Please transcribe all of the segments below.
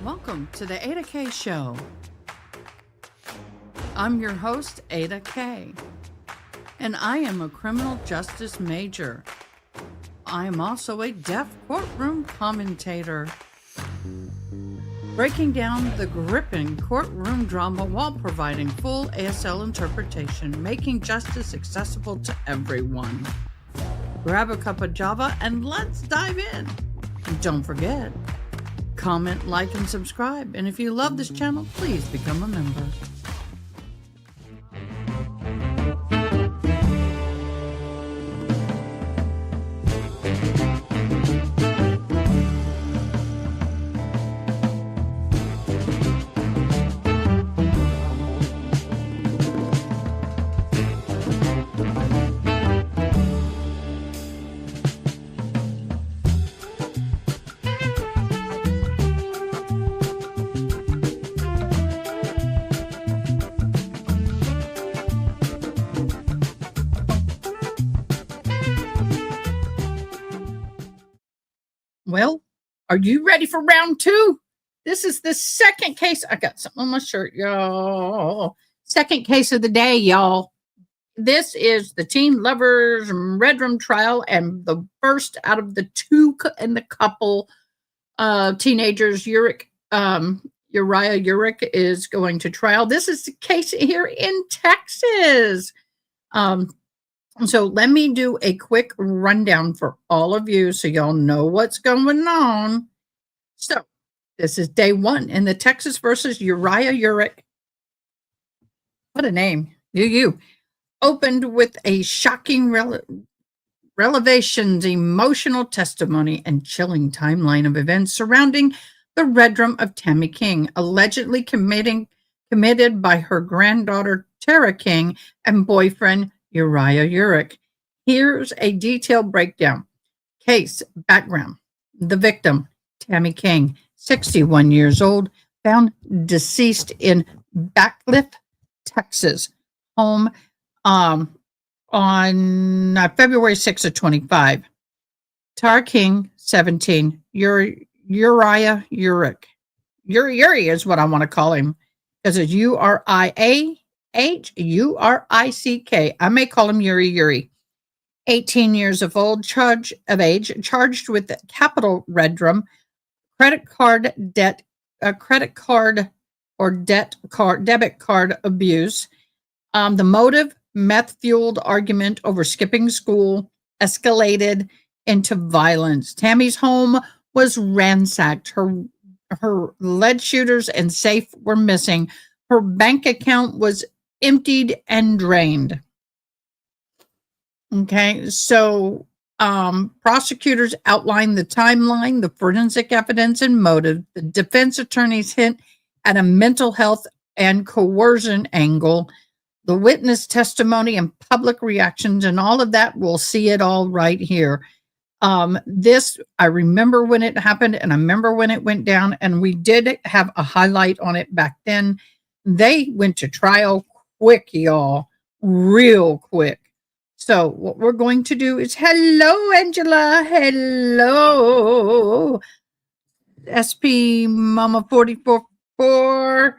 Welcome to the Ada K Show. I'm your host, Ada K, and I am a criminal justice major. I am also a deaf courtroom commentator, breaking down the gripping courtroom drama while providing full ASL interpretation, making justice accessible to everyone. Grab a cup of Java and let's dive in. And don't forget, comment, like, and subscribe. And if you love this channel, please become a member. Well, are you ready for round two? This is the second case. I got something on my shirt, y'all. Second case of the day, y'all. This is the teen lovers red room trial, and the first out of the two in the couple teenagers, Uriah Urick, is going to trial. This is the case here in Texas. So let me do a quick rundown for all of you so y'all know what's going on. So this is day one in the Texas versus Uriah Urick. What a name. You opened with a shocking revelations, emotional testimony, and chilling timeline of events surrounding the red room of Tammy King, allegedly committed by her granddaughter Tara King and boyfriend Uriah Urick. Here's a detailed breakdown. Case background. The victim, Tammy King, 61 years old, found deceased in Bacliff, Texas, home on February 6th of 25. Tara King, 17. Uriah Urick. Uri is what I want to call him, because it's Uriah Urick. I may call him Uri. 18 years of age, charged with capital red room, debit card abuse. The motive, meth-fueled argument over skipping school, escalated into violence. Tammy's home was ransacked. Her lead shooters and safe were missing. Her bank account was emptied and drained. Okay, so prosecutors outlined the timeline, the forensic evidence, and motive. The defense attorneys hint at a mental health and coercion angle, the witness testimony and public reactions, and all of that. We'll see it all right here. This, I remember when it happened, and I remember when it went down, and we did have a highlight on it back then. They went to trial quick, y'all, real quick. So what we're going to do is, hello, Angela. Hello, SP Mama 444.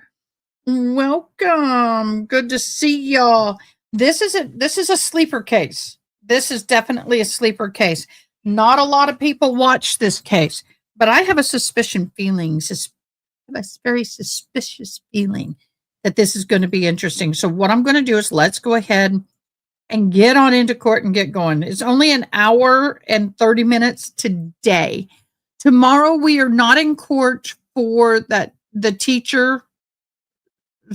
Welcome. Good to see y'all. This is a sleeper case. This is definitely a sleeper case. Not a lot of people watch this case, but I have a very suspicious feeling that this is going to be interesting. So what I'm going to do is, let's go ahead and get on into court and get going. It's only an hour and 30 minutes today. Tomorrow we are not in court for that. The teacher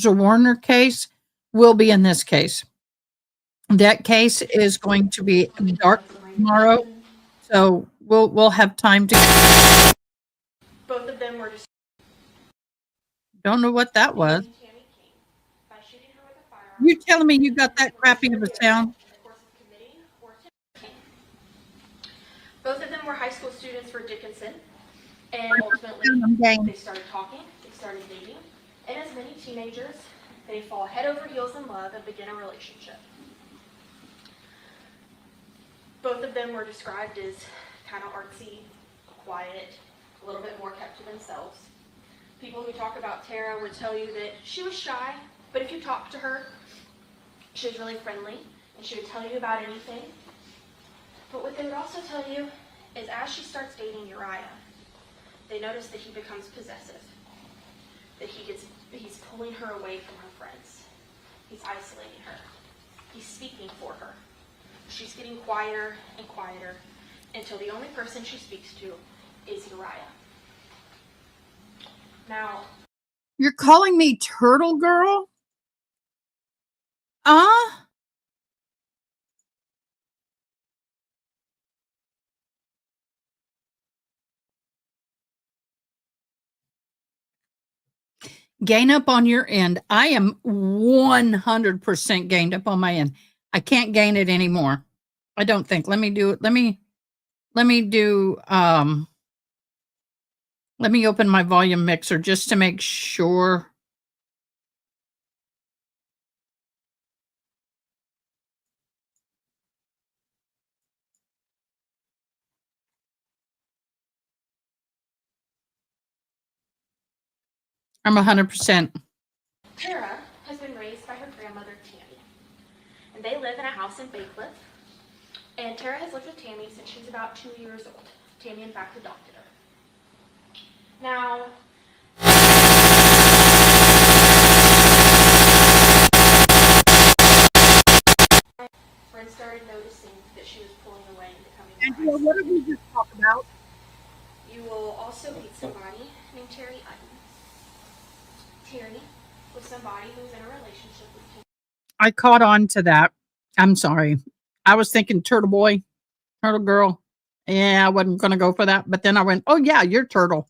Warner case will be in this case. That case is going to be dark tomorrow, so we'll have time to. Both of them were just. Don't know what that was. You telling me you got that crappy of a sound? Both of them were high school students for Dickinson, and ultimately they started talking, they started dating, and as many teenagers, they fall head over heels in love and begin a relationship. Both of them were described as kind of artsy, quiet, a little bit more kept to themselves. People who talk about Tara would tell you that she was shy, but if you talked to her, she was really friendly, and she would tell you about anything. But what they would also tell you is as she starts dating Uriah, they notice that he becomes possessive, that he's pulling her away from her friends. He's isolating her. He's speaking for her. She's getting quieter and quieter until the only person she speaks to is Uriah. Now, you're calling me Turtle Girl? Gain up on your end. I am 100% gained up on my end. I can't gain it anymore. I don't think. Let me do it. Let me open my volume mixer just to make sure. I'm 100%. Tara has been raised by her grandmother, Tammy, and they live in a house in Bacliff. And Tara has lived with Tammy since she was about 2 years old. Tammy, in fact, adopted her. Now, friends started noticing that she was pulling away and becoming more Angela, what did we just talk about? You will also meet somebody named Terry Iden. Terry was somebody who was in a relationship with Tammy. I caught on to that. I'm sorry. I was thinking Turtle Boy, Turtle Girl. Yeah, I wasn't going to go for that. But then I went, oh, yeah, you're Turtle.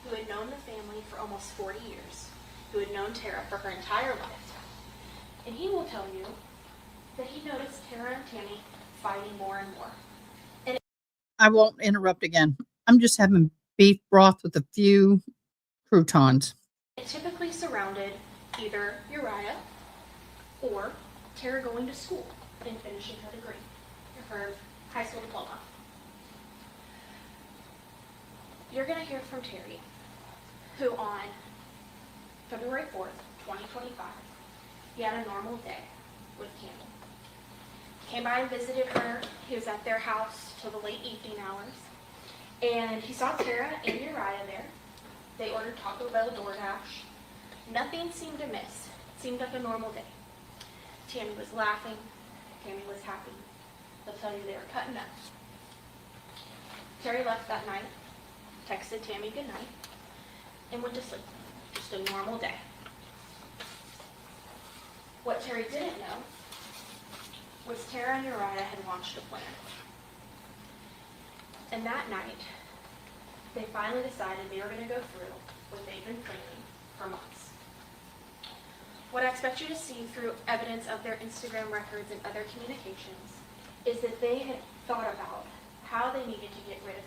Who had known the family for almost 40 years, who had known Tara for her entire lifetime. And he will tell you that he noticed Tara and Tammy fighting more and more. And I won't interrupt again. I'm just having beef broth with a few croutons. it typically surrounded either Uriah or Tara going to school and finishing her degree, her high school diploma. You're going to hear from Terry, who on February 4th, 2025, he had a normal day with Tammy. Came by and visited her. He was at their house till the late evening hours. And he saw Tara and Uriah there. They ordered Taco Bell DoorDash. Nothing seemed amiss. It seemed like a normal day. Tammy was laughing. Tammy was happy. They'll tell you they were cutting up. Terry left that night, texted Tammy goodnight, and went to sleep. Just a normal day. What Terry didn't know was Tara and Uriah had launched a plan. And that night, they finally decided they were going to go through what they've been planning for months. What I expect you to see through evidence of their Instagram records and other communications is that they had thought about how they needed to get rid of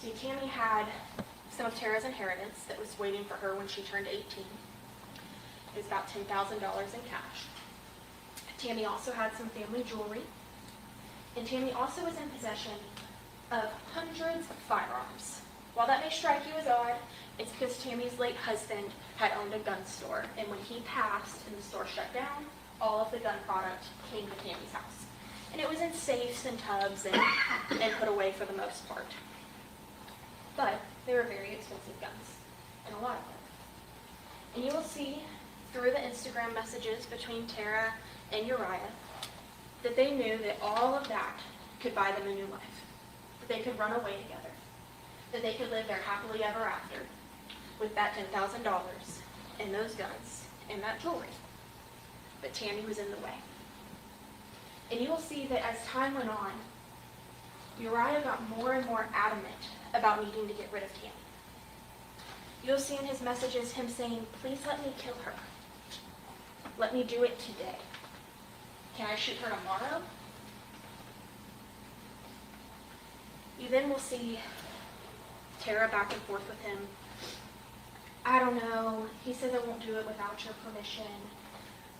Tammy. See, Tammy had some of Tara's inheritance that was waiting for her when she turned 18. It was about $10,000 in cash. Tammy also had some family jewelry. And Tammy also was in possession of hundreds of firearms. While that may strike you as odd, it's because Tammy's late husband had owned a gun store. And when he passed and the store shut down, all of the gun product came to Tammy's house. And it was in safes and tubs and put away for the most part. But they were very expensive guns, and a lot of them. And you will see through the Instagram messages between Tara and Uriah that they knew that all of that could buy them a new life, that they could run away together, that they could live their happily ever after with that $10,000 and those guns and that jewelry. But Tammy was in the way. And you will see that as time went on, Uriah got more and more adamant about needing to get rid of Tammy. You'll see in his messages him saying, please let me kill her. Let me do it today. Can I shoot her tomorrow? You then will see Tara back and forth with him. I don't know. He says I won't do it without your permission.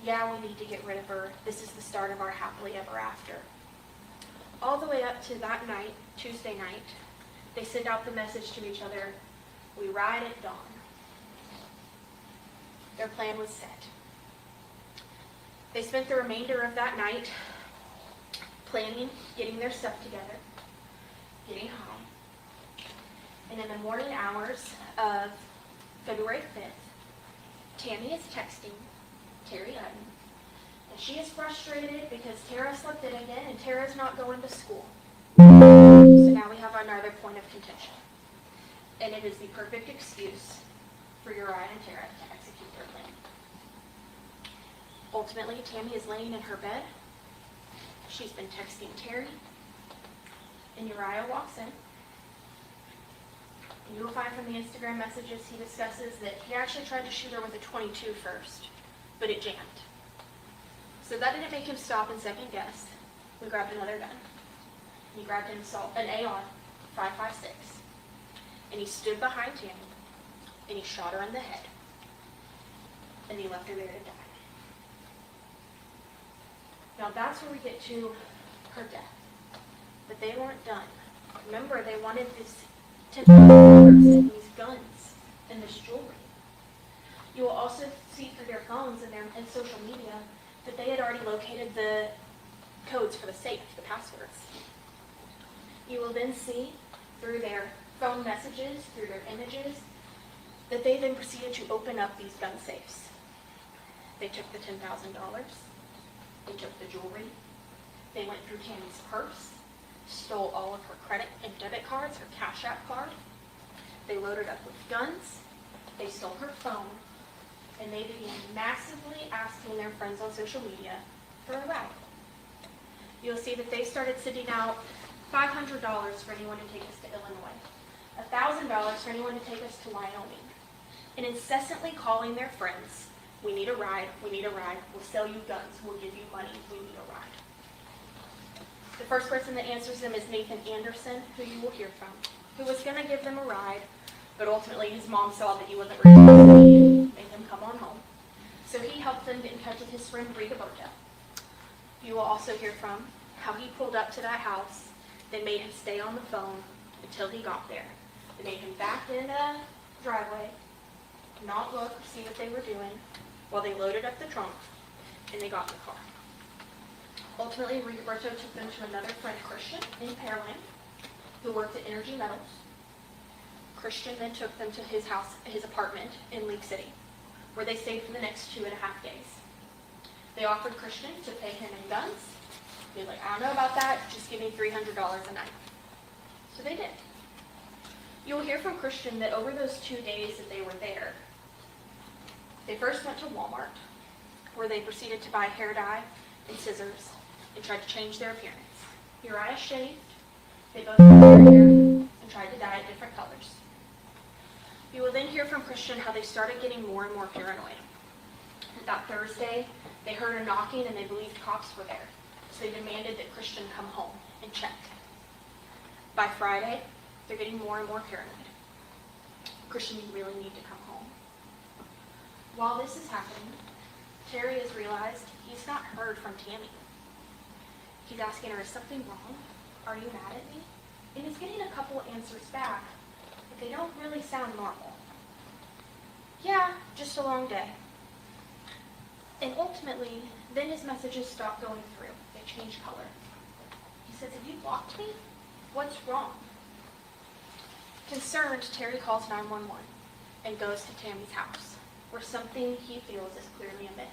Yeah, we need to get rid of her. This is the start of our happily ever after. All the way up to that night, Tuesday night, they send out the message to each other, We ride at dawn. Their plan was set. They spent the remainder of that night planning, getting their stuff together, getting high. And in the morning hours of February 5th, Tammy is texting Terry Hutton, and she is frustrated because Tara slept in again and Tara's not going to school. So now we have another point of contention. And it is the perfect excuse for Uriah and Tara to execute their plan. Ultimately, Tammy is laying in her bed. She's been texting Terry, and Uriah walks in. And you will find from the Instagram messages he discusses that he actually tried to shoot her with a .22 first, but it jammed. So that didn't make him stop and second guess. We grabbed another gun. He grabbed an AR 5.56, and he stood behind Tammy, and he shot her in the head, and he left her there to die. Now that's where we get to her death. But they weren't done. Remember, they wanted this $10,000 and these guns and this jewelry. You will also see through their phones and social media that they had already located the codes for the safe, the passwords. You will then see through their phone messages, through their images, that they then proceeded to open up these gun safes. They took the $10,000. They took the jewelry. They went through Tammy's purse, stole all of her credit and debit cards, her Cash App card. They loaded up with guns. They stole her phone. And they began massively asking their friends on social media for a ride. You'll see that they started sending out $500 for anyone to take us to Illinois, $1,000 for anyone to take us to Wyoming, and incessantly calling their friends. We need a ride, we need a ride, we'll sell you guns, we'll give you money, we need a ride. The first person that answers them is Nathan Anderson, who you will hear from, who was going to give them a ride, but ultimately his mom saw that he wasn't ready and made him come on home. So he helped them get in touch with his friend Rita Berta. You will also hear from how he pulled up to that house, they made him stay on the phone until he got there. They made him back in the driveway, not look, see what they were doing, while they loaded up the trunk, and they got in the car. Ultimately, Roberto took them to another friend, Christian, in Pearland, who worked at Energy Metals. Christian then took them to his house, his apartment in League City, where they stayed for the next 2.5 days. They offered Christian to pay him in guns. He was like, I don't know about that, just give me $300 a night. So they did. You'll hear from Christian that over those 2 days that they were there, they first went to Walmart, where they proceeded to buy hair dye and scissors and tried to change their appearance. Uriah shaved, they both cut their hair and tried to dye it different colors. You will then hear from Christian how they started getting more and more paranoid. That Thursday, they heard a knocking and they believed cops were there, so they demanded that Christian come home and check. By Friday, they're getting more and more paranoid. Christian, you really need to come home. While this is happening, Terry has realized he's not heard from Tammy. He's asking her, is something wrong? Are you mad at me? And he's getting a couple answers back, but they don't really sound normal. Yeah, just a long day. And ultimately, then his messages stop going through. They change color. He says, have you blocked me? What's wrong? Concerned, Terry calls 911 and goes to Tammy's house, where something he feels is clearly amiss.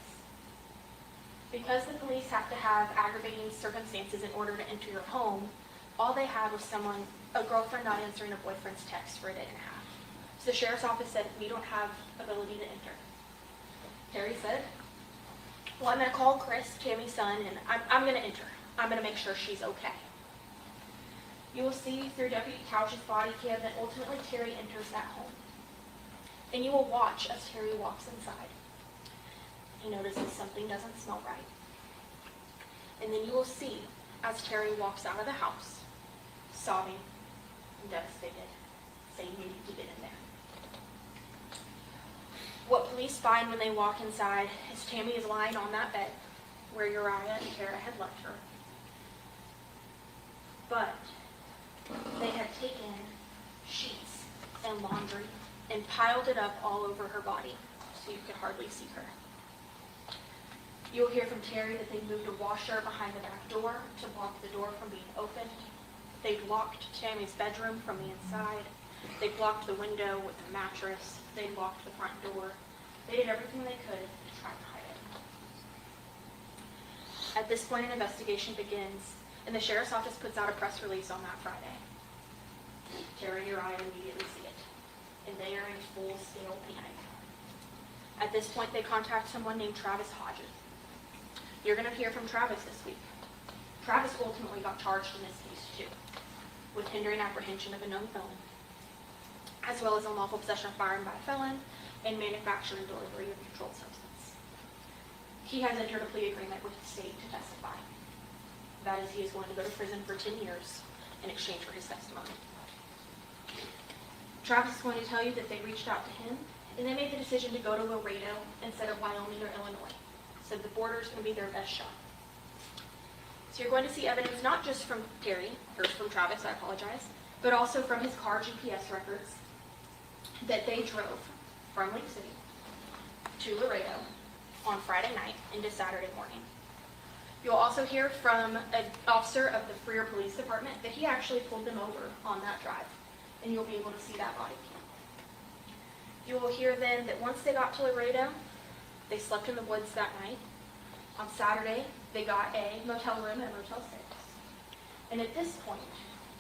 Because the police have to have aggravating circumstances in order to enter your home, all they had was a girlfriend not answering a boyfriend's text for a day and a half. So the sheriff's office said, we don't have ability to enter. Terry said, well, I'm going to call Chris, Tammy's son, and I'm going to enter. I'm going to make sure she's okay. You will see through Deputy Couch's body cam that ultimately Terry enters that home. And you will watch as Terry walks inside. He notices something doesn't smell right. And then you will see as Terry walks out of the house, sobbing and devastated, saying you need to get in there. What police find when they walk inside is Tammy is lying on that bed where Uriah and Tara had left her. But they had taken sheets and laundry and piled it up all over her body so you could hardly see her. You'll hear from Terry that they moved a washer behind the back door to block the door from being opened. They blocked Tammy's bedroom from the inside. They blocked the window with a mattress. They locked the front door. They did everything they could to try to hide it. At this point, an investigation begins, and the sheriff's office puts out a press release on that Friday. Tara and Uriah immediately see it, and they are in full-scale panic. At this point, they contact someone named Travis Hodges. You're going to hear from Travis this week. Travis ultimately got charged in this case too, with hindering apprehension of a known felon, as well as unlawful possession of firearm by a felon and manufacture and delivery of a controlled substance. He has entered a plea agreement with the state to testify. That is, he is going to go to prison for 10 years in exchange for his testimony. Travis is going to tell you that they reached out to him and they made the decision to go to Laredo instead of Wyoming or Illinois. So the border is going to be their best shot. So you're going to see evidence not just from Terry, or from Travis, I apologize, but also from his car GPS records that they drove from Lake City to Laredo on Friday night into Saturday morning. You'll also hear from an officer of the Freer Police Department that he actually pulled them over on that drive, and you'll be able to see that body cam. You will hear then that once they got to Laredo, they slept in the woods that night. On Saturday, they got a motel room at Motel 6. And at this point,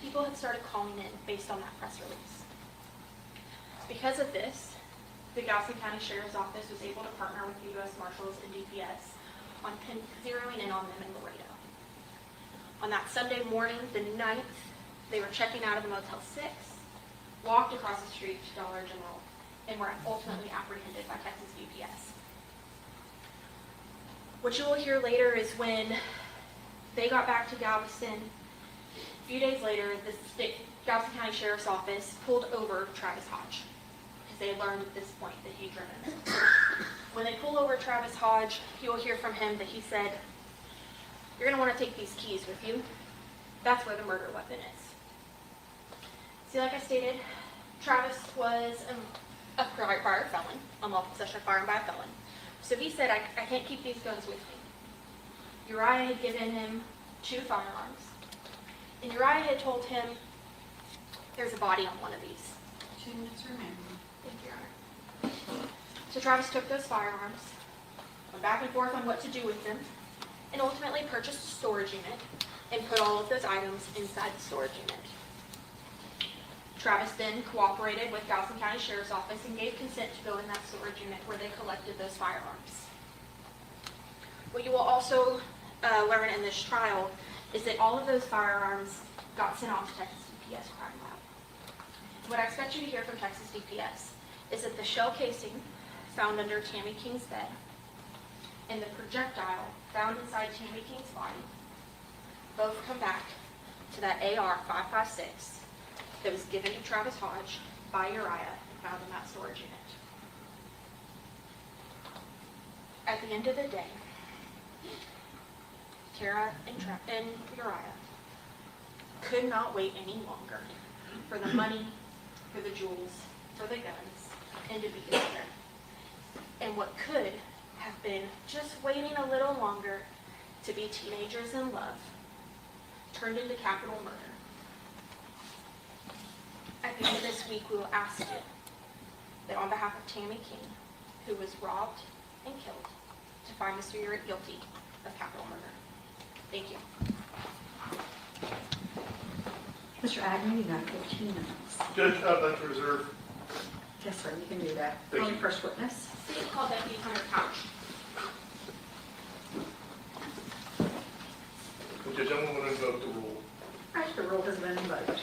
people had started calling in based on that press release. Because of this, the Galveston County Sheriff's Office was able to partner with the U.S. Marshals and DPS on zeroing in on them in Laredo. On that Sunday morning, the 9th, they were checking out of the Motel 6, walked across the street to Dollar General, and were ultimately apprehended by Texas DPS. What you will hear later is when they got back to Galveston, a few days later, the Galveston County Sheriff's Office pulled over Travis Hodge, because they had learned at this point that he'd driven. When they pull over Travis Hodge, you will hear from him that he said, "You're going to want to take these keys with you. That's where the murder weapon is." See, like I stated, Travis was a prior felon, unlawful possession of firearm by a felon. So he said, I can't keep these guns with me. Uriah had given him 2 firearms. And Uriah had told him, there's a body on one of these. 2 minutes remaining. Thank you, Your Honor. So Travis took those firearms, went back and forth on what to do with them, and ultimately purchased a storage unit and put all of those items inside the storage unit. Travis then cooperated with Galveston County Sheriff's Office and gave consent to go in that storage unit where they collected those firearms. What you will also learn in this trial is that all of those firearms got sent off to Texas DPS Crime Lab. What I expect you to hear from Texas DPS is that the shell casing found under Tammy King's bed and the projectile found inside Tammy King's body both come back to that AR-556 that was given to Travis Hodge by Uriah and found in that storage unit. At the end of the day, Tara and Uriah could not wait any longer for the money, for the jewels, for the guns, and to be together. And what could have been just waiting a little longer to be teenagers in love turned into capital murder. At the end of this week, we will ask you that on behalf of Tammy King, who was robbed and killed, to find Mr. Urick guilty of capital murder. Thank you. Mr. Agnew, you got 15 minutes. Judge, I'd like to reserve. Yes, sir, you can do that. Thank Call you. the first witness. Please call Deputy Hunter Couch. Judge, I'm going to invoke the rule. All right, the rule has been invoked.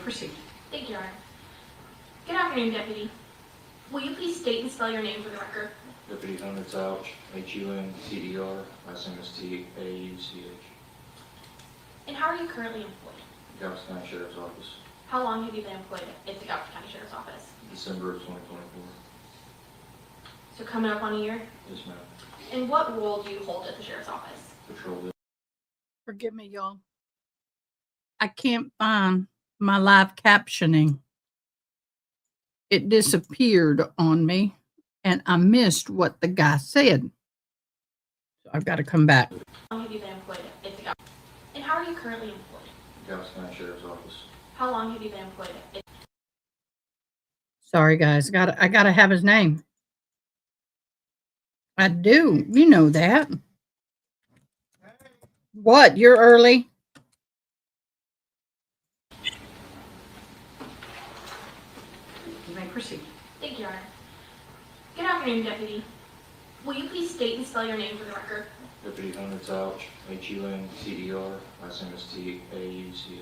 proceed. Thank you, Your Honor. Good afternoon, Deputy. Will you please state and spell your name for the record? Deputy Hunter Touch, Huntedr, last name is Tauch. And how are you currently employed? Galveston County Sheriff's Office, How long have you been employed at the Galveston County Sheriff's Office? December of 2024. So coming up on a year? Yes, ma'am. And what role do you hold at the Sheriff's Office? Patrol Forgive me, y'all. I can't find my live captioning. It disappeared on me, and I missed what the guy said. So I've got to come back. How long have you been employed at the Galveston? And how are you currently employed? Galveston County Sheriff's Office, How long have you been employed at? Sorry, guys. I gotta have his name. I do. You know that. What? You're early. You may proceed. Thank you, Your Honor. Good afternoon, Deputy. Will you please state and spell your name for the record? Deputy Hunter Touch, Huntedr, last name is Tauch.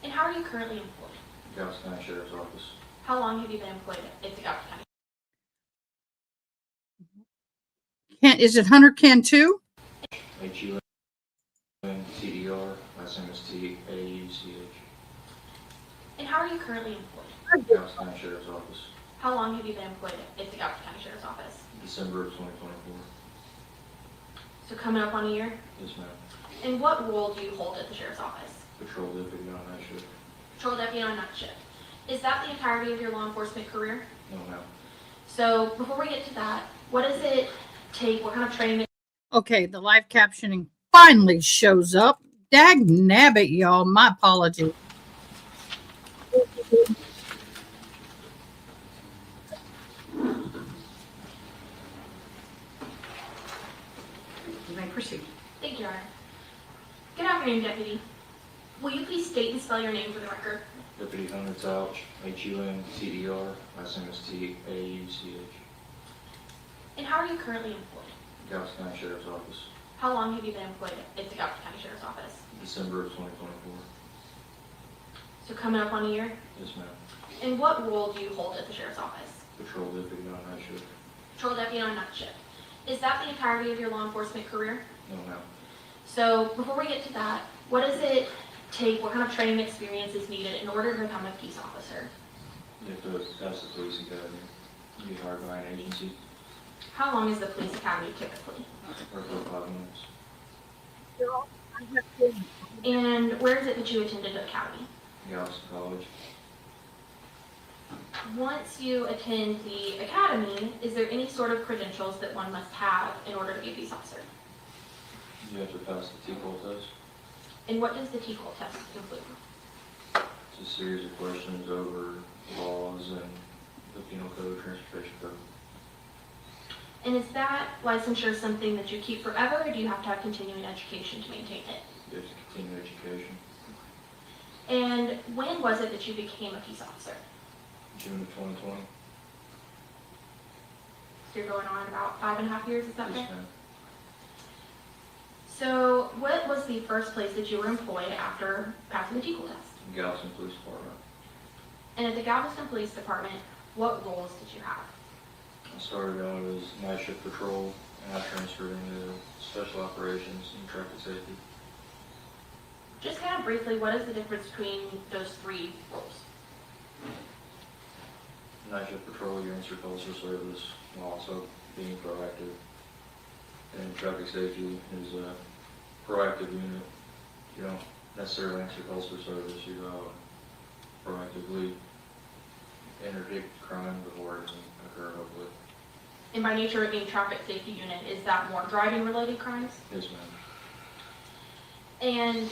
And how are you currently employed? Galveston County Sheriff's Office, How long have you been employed at the Galveston County? Is it Hunter Cantu? Huntedr, last name is Tauch. And how are you currently employed? Galveston County Sheriff's Office, How long have you been employed at the Galveston County Sheriff's Office? December of 2024. So coming up on a year? Yes, ma'am. And what role do you hold at the Sheriff's Office? Patrol deputy on night shift. Patrol deputy on night shift. Is that the entirety of your law enforcement career? No, ma'am. So before we get to that, what does it take? What kind of training? Okay, the live captioning finally shows up. Dag nabbit, y'all. My apologies. You may proceed. Thank you, Your Honor. Good afternoon, Deputy. Will you please state and spell your name for the record? Deputy Hunter Touch, Huntedr, last name is Tauch. And how are you currently employed? Galveston County Sheriff's Office, How long have you been employed at the Galveston County Sheriff's Office? December of 2024. So coming up on a year? Yes, ma'am. And what role do you hold at the Sheriff's Office? Patrol deputy on night shift. Patrol deputy on night shift. Is that the entirety of your law enforcement career? No, ma'am. So before we get to that, what does it take? What kind of training experience is needed in order to become a peace officer? You have to pass the police academy. You get hired by an agency, How long is the police academy typically? or for 5 minutes. And where is it that you attended the academy? Galveston College. Once you attend the academy, is there any sort of credentials that one must have in order to be a peace officer? You have to pass the TCOL test. And what does the TCOL test include? It's a series of questions over laws and the penal code, transportation code. And is that licensure something that you keep forever, or do you have to have continuing education to maintain it? You have to continue education. And when was it that you became a peace officer? June of 2020. So you're going on about 5.5 years, is that Yes, right? ma'am. So what was the first place that you were employed after passing the TCOL test? Galveston Police Department. And at the Galveston Police Department, what roles did you have? I started out as night shift patrol, and I transferred into special operations and traffic safety. Just kind of briefly, what is the difference between those three roles? Night shift patrol, you answer calls for service, while also being proactive. And traffic safety is a proactive unit. You don't necessarily answer calls for service, you go out proactively interdict crime before it can occur, hopefully. And by nature of being traffic safety unit, is that more driving related crimes? Yes, ma'am. And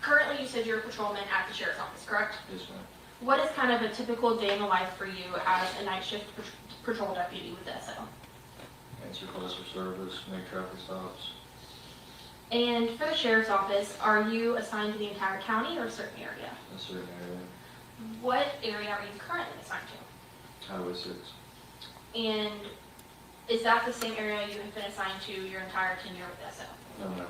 currently you said you're a patrolman at the sheriff's office, correct? Yes, ma'am. What is kind of a typical day in the life for you as a night shift patrol deputy with the SO? Answer calls for service, make traffic stops. And for the sheriff's office, are you assigned to the entire county or a certain area? In a certain area. What area are you currently assigned to? Highway 6. And is that the same area you have been assigned to your entire tenure with SO? No, ma'am.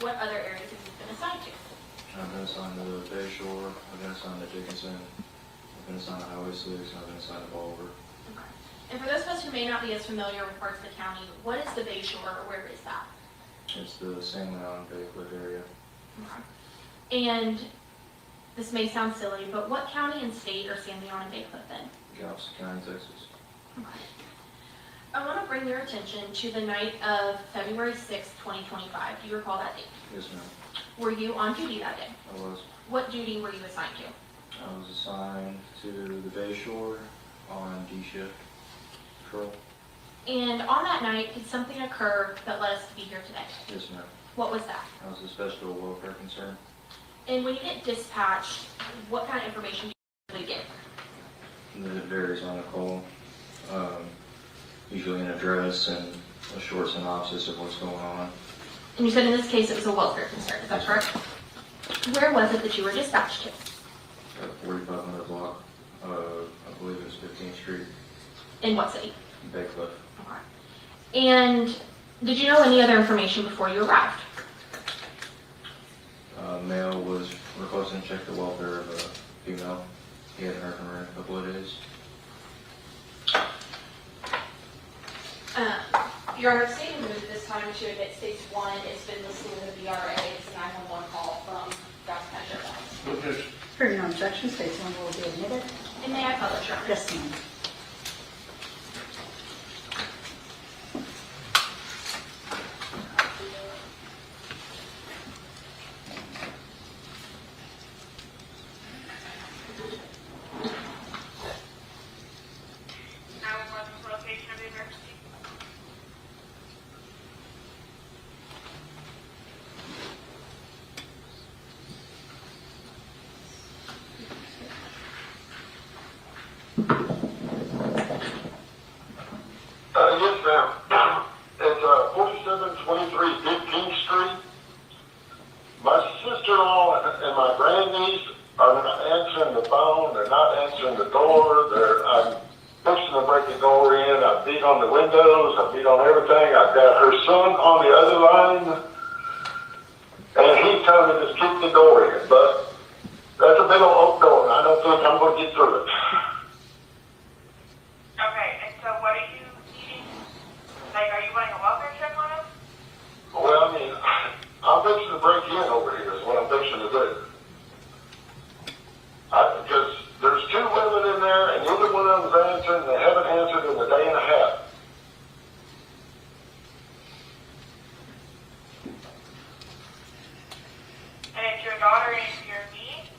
What other areas have you been assigned to? I've been assigned to Bay Shore, I've been assigned to Dickinson, I've been assigned to Highway 6, and I've been assigned to Bolivar. Okay. And for those of us who may not be as familiar with parts of the county, what is the Bay Shore, or where is that? It's the San Leon Bacliff area. Okay. And this may sound silly, but what county and state are San Leon and Bacliff in? Galveston County, Texas. Okay. I want to bring your attention to the night of February 6th, 2025. Do you recall that date? Yes, ma'am. Were you on duty that day? I was. What duty were you assigned to? I was assigned to the Bay Shore on D shift patrol. And on that night, did something occur that led us to be here today? Yes, ma'am. What was that? I was dispatched to a welfare concern. And when you get dispatched, what kind of information do you usually get? It varies on the call. Usually an address and a short synopsis of what's going on. And you said in this case it was a welfare concern, is that correct? Where was it that you were dispatched to? At 4500 block, I believe it was 15th Street, In what city? Bacliff. Okay. And did you know any other information before you arrived? Male was requesting to check the welfare of a female. He hadn't heard from her in a couple of days. Your Honor, state and move this time to admit States 1. It's been listed in the VRA. It's a 911 call from Jackson County Sheriff's Office. Objection. Hearing no objection, States 1 will be admitted. And may I publish, Your Honor? Yes, ma'am. Location of the emergency. Yes, ma'am. It's 4723 15th Street. My sister-in-law and my grandniece are not answering the phone. They're not answering the door. I'm fixing to break the door in. I beat on the windows. I beat on everything. I've got her son on the other line, and he's telling me to keep the door in. But that's a big old oak door, and I don't think I'm going to get through it. Okay, and so what are you needing? Like, are you wanting a welfare check on him? Well, I mean, I'm fixing to break in over here is what I'm fixing to do. Because there's two women in there, and neither one of them's answering. They haven't answered in a day and a half. And it's your daughter and your niece?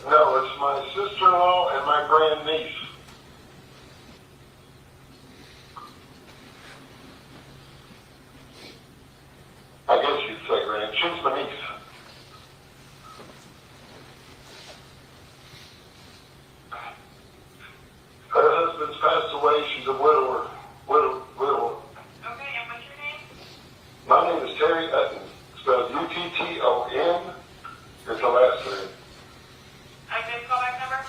No, it's my sister-in-law and my grandniece. I guess you'd say grand. She's my niece. Her husband's passed away. She's a widower. Widower. Okay, and what's your name? My name is Terry Utton. Spelled Utton. It's the last name. A good callback number?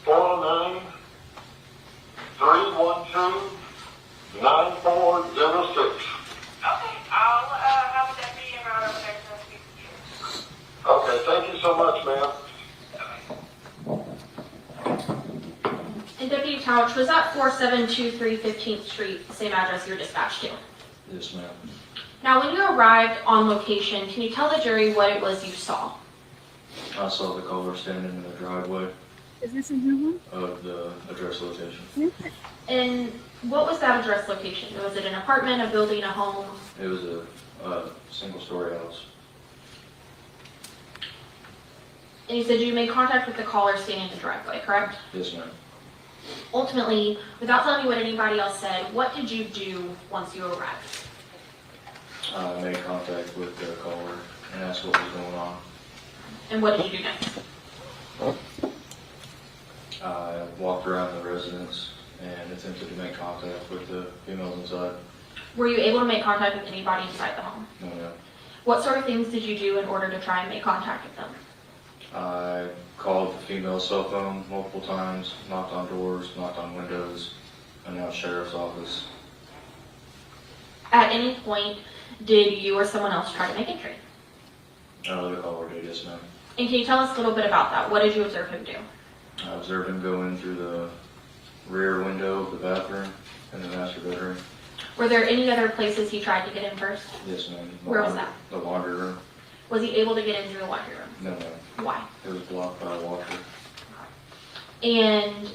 409 312 9406. Okay, I'll have a deputy and route over there to speak with you. Okay, thank you so much, ma'am. And Deputy Couch, was that 4723 15th Street the same address you were dispatched to? Yes, ma'am. Now, when you arrived on location, can you tell the jury what it was you saw? I saw the caller standing in the driveway Is this a new of the address location. one? And what was that address location? Was it an apartment, a building, a home? It was a single-story house. And you said you made contact with the caller standing in the driveway, correct? Yes, ma'am. Ultimately, without telling me what anybody else said, what did you do once you arrived? I made contact with the caller and asked what was going on. And what did you do next? I walked around the residence and attempted to make contact with the females inside. Were you able to make contact with anybody inside the home? No, no. What sort of things did you do in order to try and make contact with them? I called the female cell phone multiple times, knocked on doors, knocked on windows, announced sheriff's office. At any point, did you or someone else try to make entry? The caller did, yes, ma'am. And can you tell us a little bit about that? What did you observe him do? I observed him go in through the rear window of the bathroom in the master bedroom. Were there any other places he tried to get in first? Yes, ma'am. Where was that? The laundry room. Was he able to get in through the laundry room? No, ma'am. Why? It was blocked by a washer. And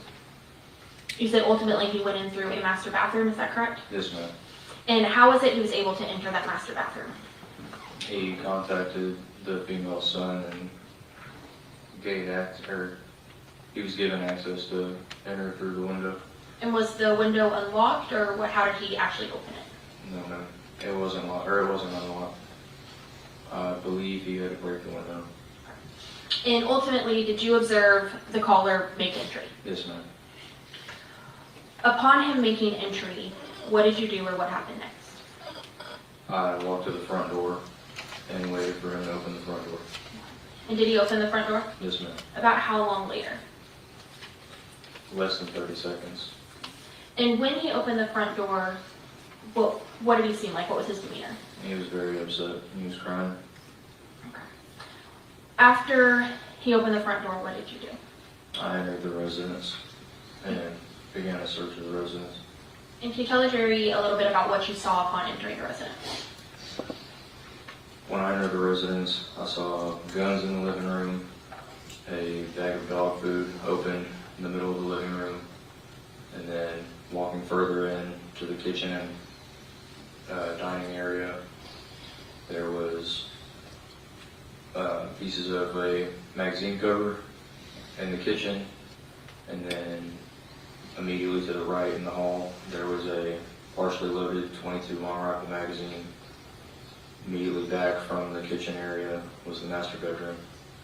you said ultimately he went in through a master bathroom, is that correct? Yes, ma'am. And how was it he was able to enter that master bathroom? He contacted the female son and he was given access to enter through the window. And was the window unlocked, or what? How did he actually open it? No, ma'am. It wasn't locked, or it wasn't unlocked. I believe he had to break the window. And ultimately, did you observe the caller make entry? Yes, ma'am. Upon him making entry, what did you do, or what happened next? I walked to the front door and waited for him to open the front door. And did he open the front door? Yes, ma'am. About how long later? Less than 30 seconds. And when he opened the front door, what did he seem like? What was his demeanor? He was very upset. He was crying. After he opened the front door, what did you do? I entered the residence and began a search of the residence. And can you tell the jury a little bit about what you saw upon entering the residence? When I entered the residence, I saw guns in the living room, a bag of dog food open in the middle of the living room, and then walking further in to the kitchen and dining area, there was pieces of a magazine cover in the kitchen, and then immediately to the right in the hall, there was a partially loaded 22 long rifle magazine. Immediately back from the kitchen area was the master bedroom.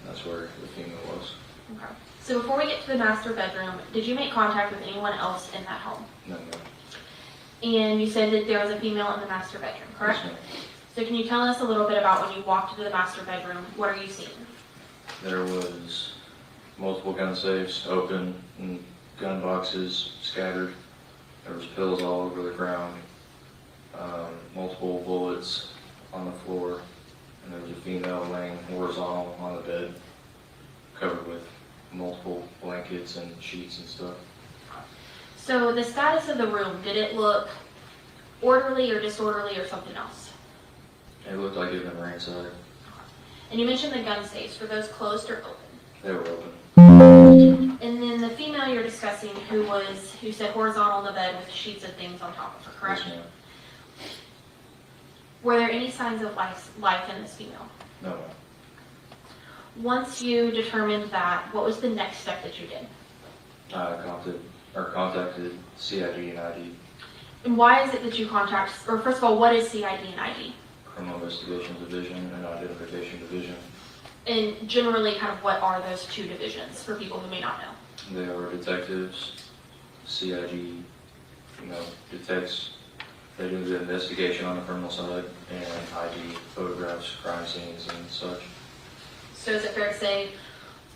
That's where the female was. Okay. So before we get to the master bedroom, did you make contact with anyone else in that home? No, ma'am. And you said that there was a female in the master bedroom, correct? Yes, ma'am. So can you tell us a little bit about when you walked into the master bedroom, what are you seeing? There was multiple gun safes open and gun boxes scattered. There was pills all over the ground, multiple bullets on the floor, and there was a female laying horizontal on the bed, covered with multiple blankets and sheets and stuff. So the status of the room, did it look orderly or disorderly or something else? It looked like it had been ransacked. And you mentioned the gun safes. Were those closed or open? They were open. And then the female you're discussing who said horizontal on the bed with sheets of things on top of her, correct? Yes, ma'am. Were there any signs of life in this female? No, ma'am. Once you determined that, what was the next step that you did? I contacted CID and ID, And why is it that you contact, or first of all, what is CID and ID? Criminal Investigation Division and Identification Division. And generally, kind of what are those two divisions for people who may not know? They are detectives. CID, detects. They do the investigation on the criminal side, and ID photographs crime scenes and such. So is it fair to say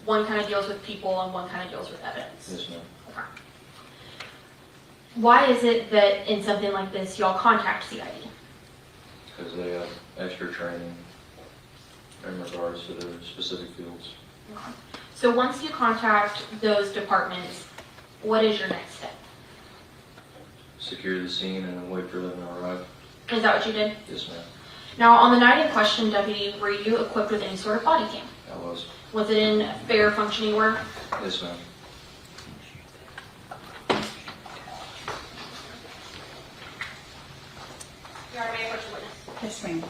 one kind of deals with people and one kind of deals with evidence? Yes, ma'am. Okay. Why is it that in something like this, y'all contact CID? Because they have extra training in regards to their specific fields. Okay. So once you contact those departments, what is your next step? Secure the scene and then wait for them to arrive. Is that what you did? Yes, ma'am. Now, on the night in question, Deputy, were you equipped with any sort of body cam? I was. Was it in fair functioning order? Yes, ma'am. Your Honor, may I approach the witness? Yes, ma'am.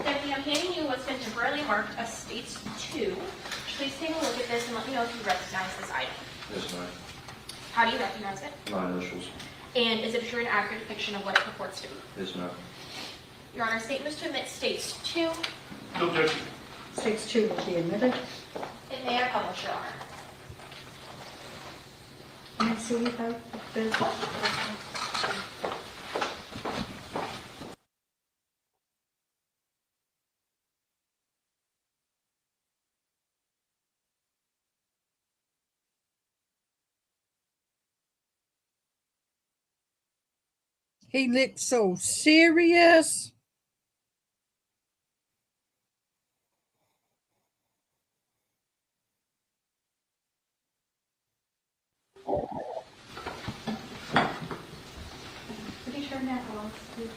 Deputy, I'm handing you what's been temporarily marked as States 2. Please take a look at this and let me know if you recognize this item. Yes, ma'am. How do you recognize it? My initials. And is it a true and accurate depiction of what it purports to be? Yes, ma'am. Your Honor, statements to admit States 2. No objection. States 2 will be admitted. And may I publish, Your Honor? Can I see both of those? He looked so serious. Could you turn that off, please?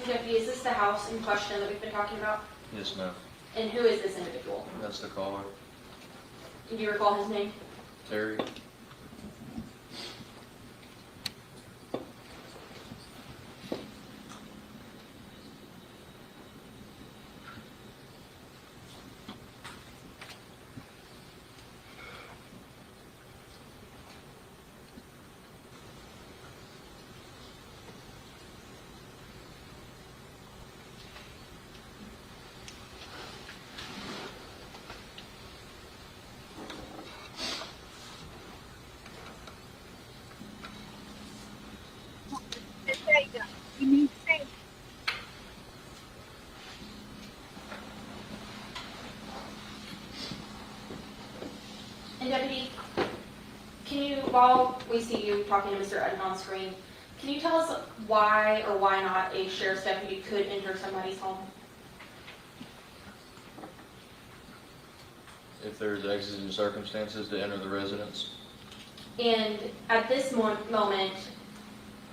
Deputy, is this the house in question that we've been talking about? Yes, ma'am. And who is this individual? That's the caller. Do you recall his name? Terry. And Deputy, can you, while we see you talking to Mr. Eden on screen, can you tell us why or why not a sheriff's deputy could enter somebody's home? If there's exigent circumstances to enter the residence, And at this moment,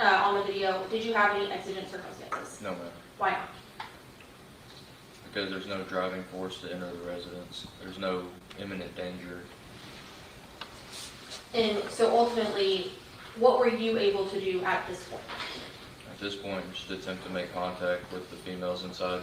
on the video, did you have any exigent circumstances? no, ma'am. Why not? Because there's no driving force to enter the residence. There's no imminent danger. And so ultimately, what were you able to do at this point? At this point, just attempt to make contact with the females inside.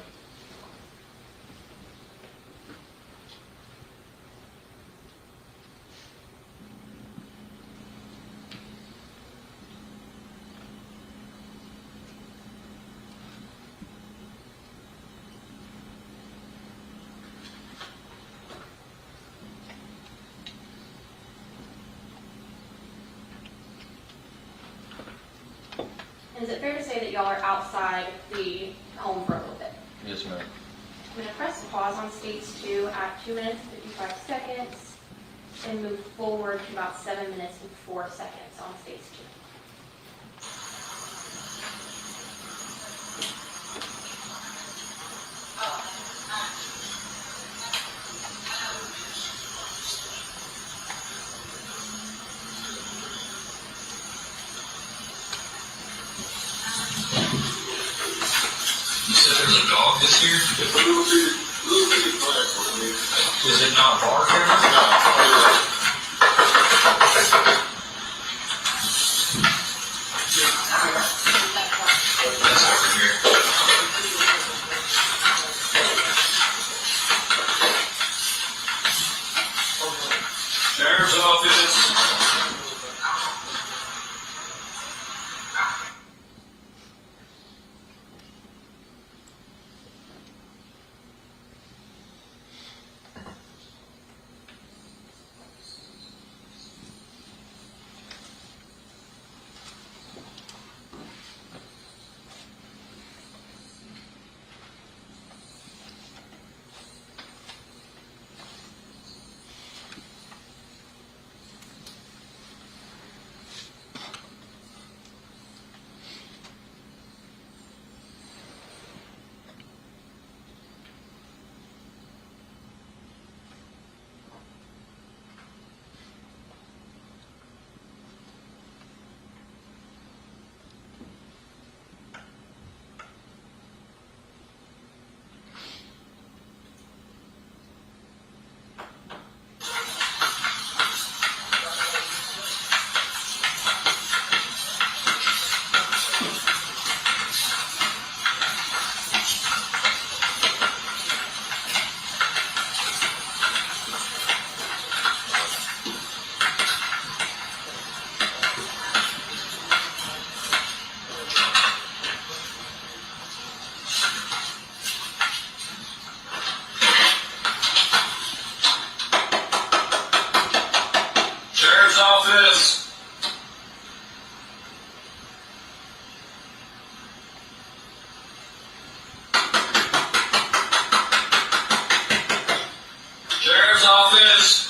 And is it fair to say that y'all are outside the home for a little bit? Yes, ma'am. I'm going to press pause on states 2 at 2 minutes and 55 seconds and move forward to about 7 minutes and 4 seconds on states 2. There's a dog this year? Is it not barking? That's over here. Sheriff's office. office. Sheriff's office.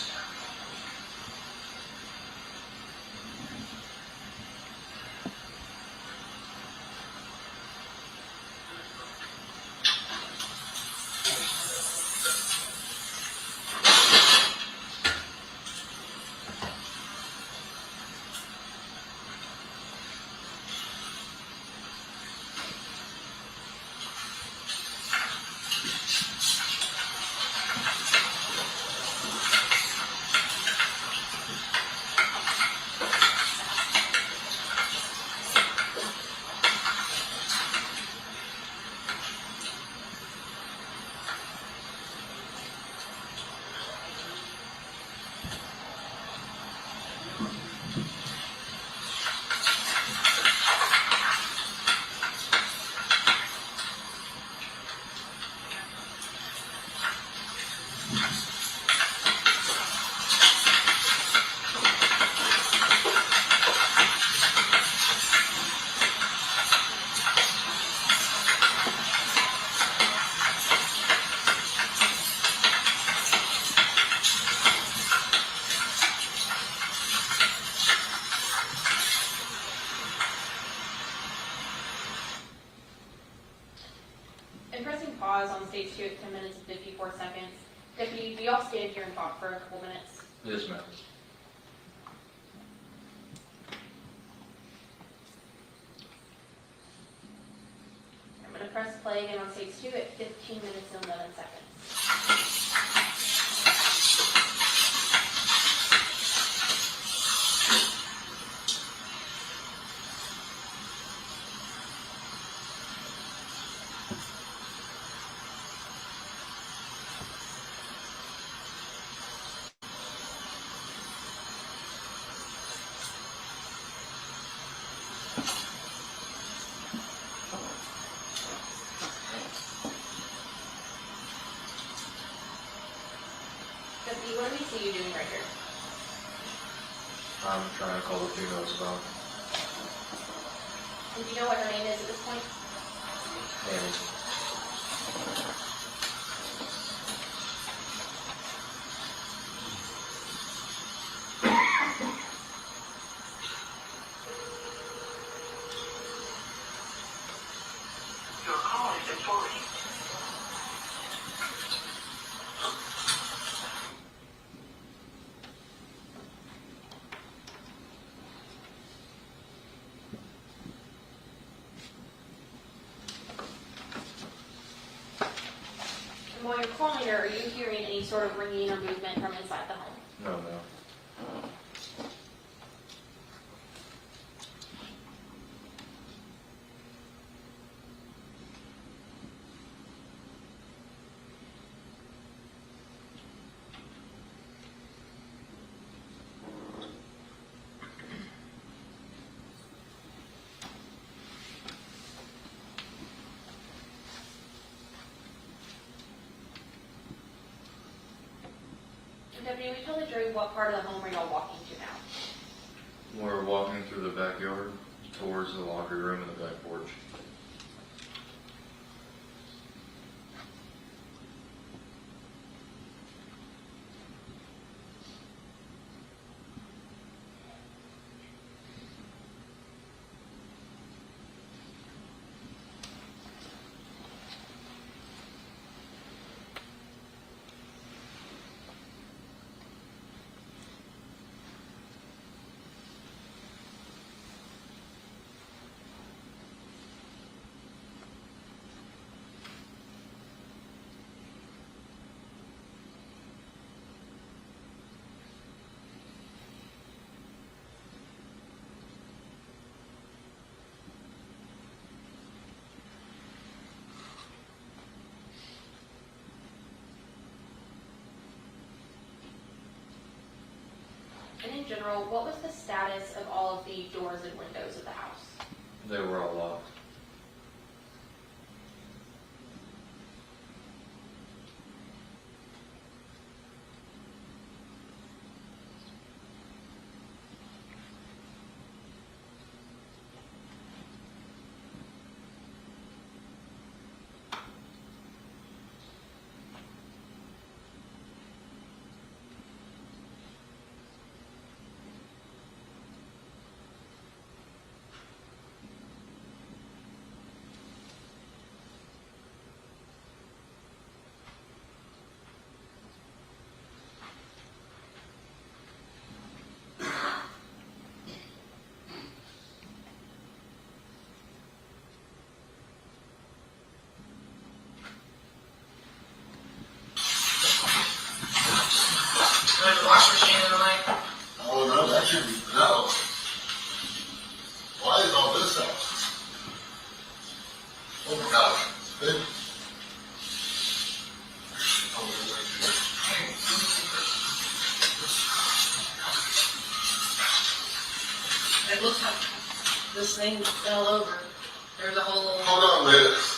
And pressing pause on stage 2 at 10 minutes and 54 seconds. Deputy, do y'all stand here and talk for a couple minutes? Yes, ma'am. I'm going to press play again on stage 2 at 15 minutes and 11 seconds. Deputy, what do we see you doing right here? I'm trying to call the females about And do you know what her name is at this point? Tammy. Your call is important. And while you're calling her, are you hearing any sort of ringing or movement from inside the home? No, no. And Deputy, we tell the jury what part of the home are y'all walking to now? We're walking through the backyard towards the laundry room and the back porch. And in general, what was the status of all of the doors and windows of the house? They were all locked. want you to know. Why is all this out? Oh my gosh. Big. It looks like this thing fell over. There's a whole. Hold on, Liz.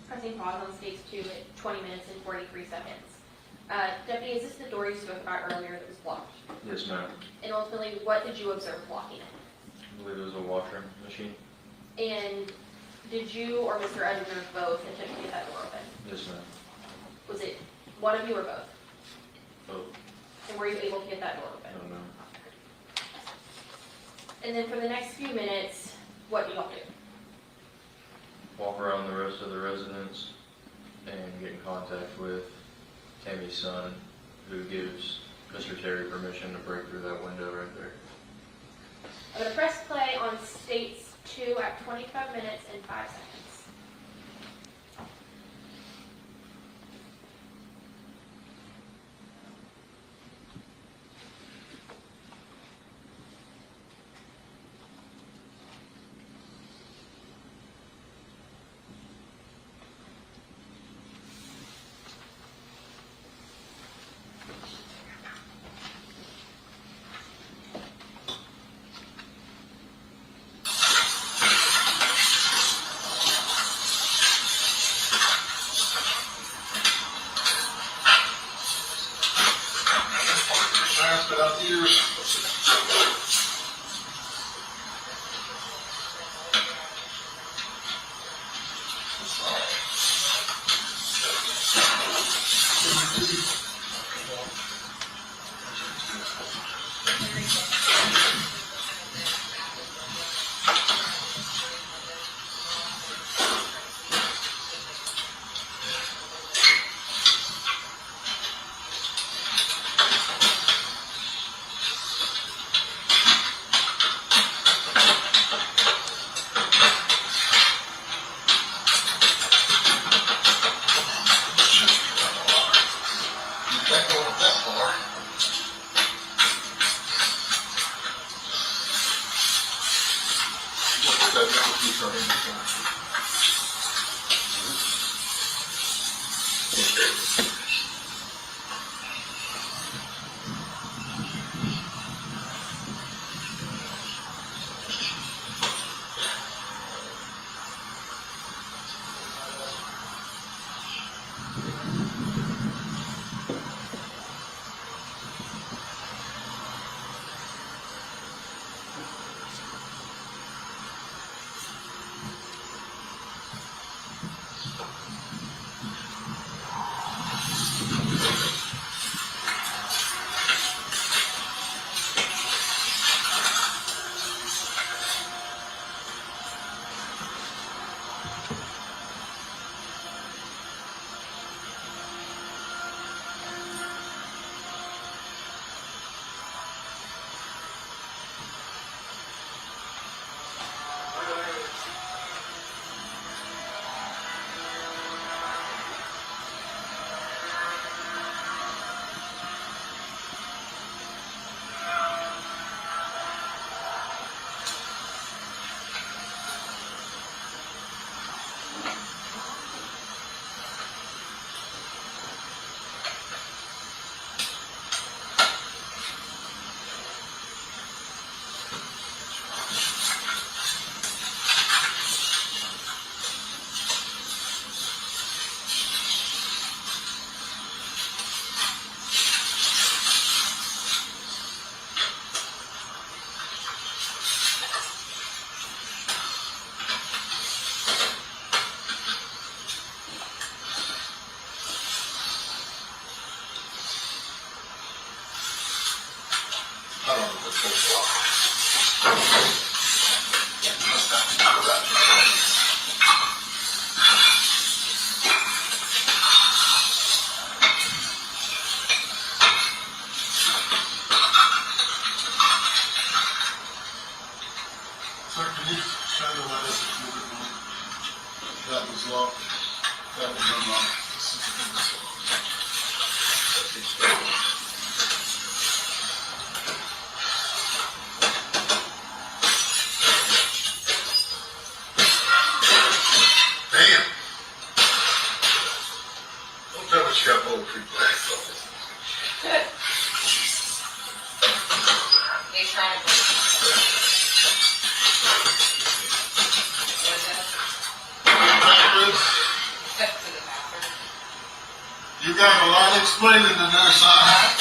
Pressing pause on stage 2 at 20 minutes and 43 seconds. Deputy, is this the door you spoke about earlier that was blocked? Yes, ma'am. And ultimately, what did you observe blocking it? I believe it was a washroom machine. And did you or Mr. Edinger both attempt to get that door open? Yes, ma'am. Was it one of you or both? Both. And were you able to get that door open? No, ma'am. And then for the next few minutes, what do y'all do? Walk around the rest of the residence and get in contact with Tammy's son, who gives Mr. Terry permission to break through that window right there. I'm going to press play on states 2 at 25 minutes and 5 seconds. Sir, can you shine the light us a little bit more? That was locked. That was unlocked. Damn. Don't tell me you got poultry bags on this. They try to. You got a lot explaining to nurse side.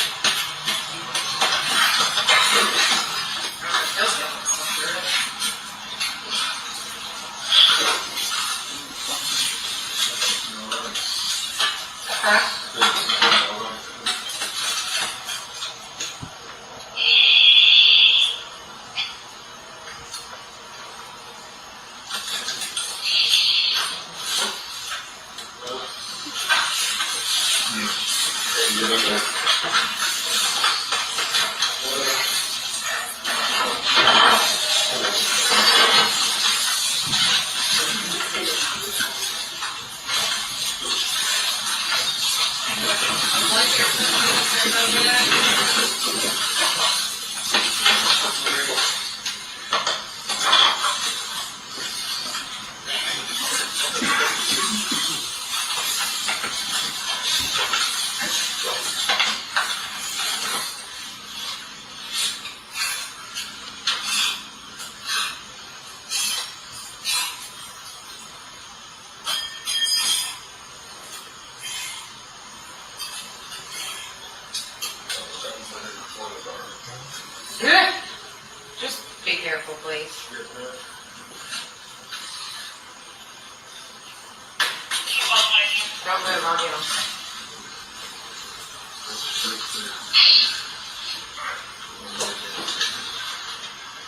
Just be careful, please. Don't move, I'll get them.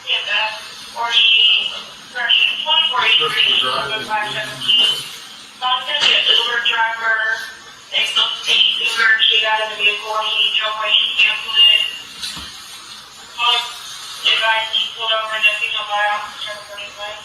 Yeah, that's 2483, Not gonna be an Uber driver. They still see Uber get out of the vehicle. He drove away, he canceled it. If I see pulled over, nothing on my officer for anybody.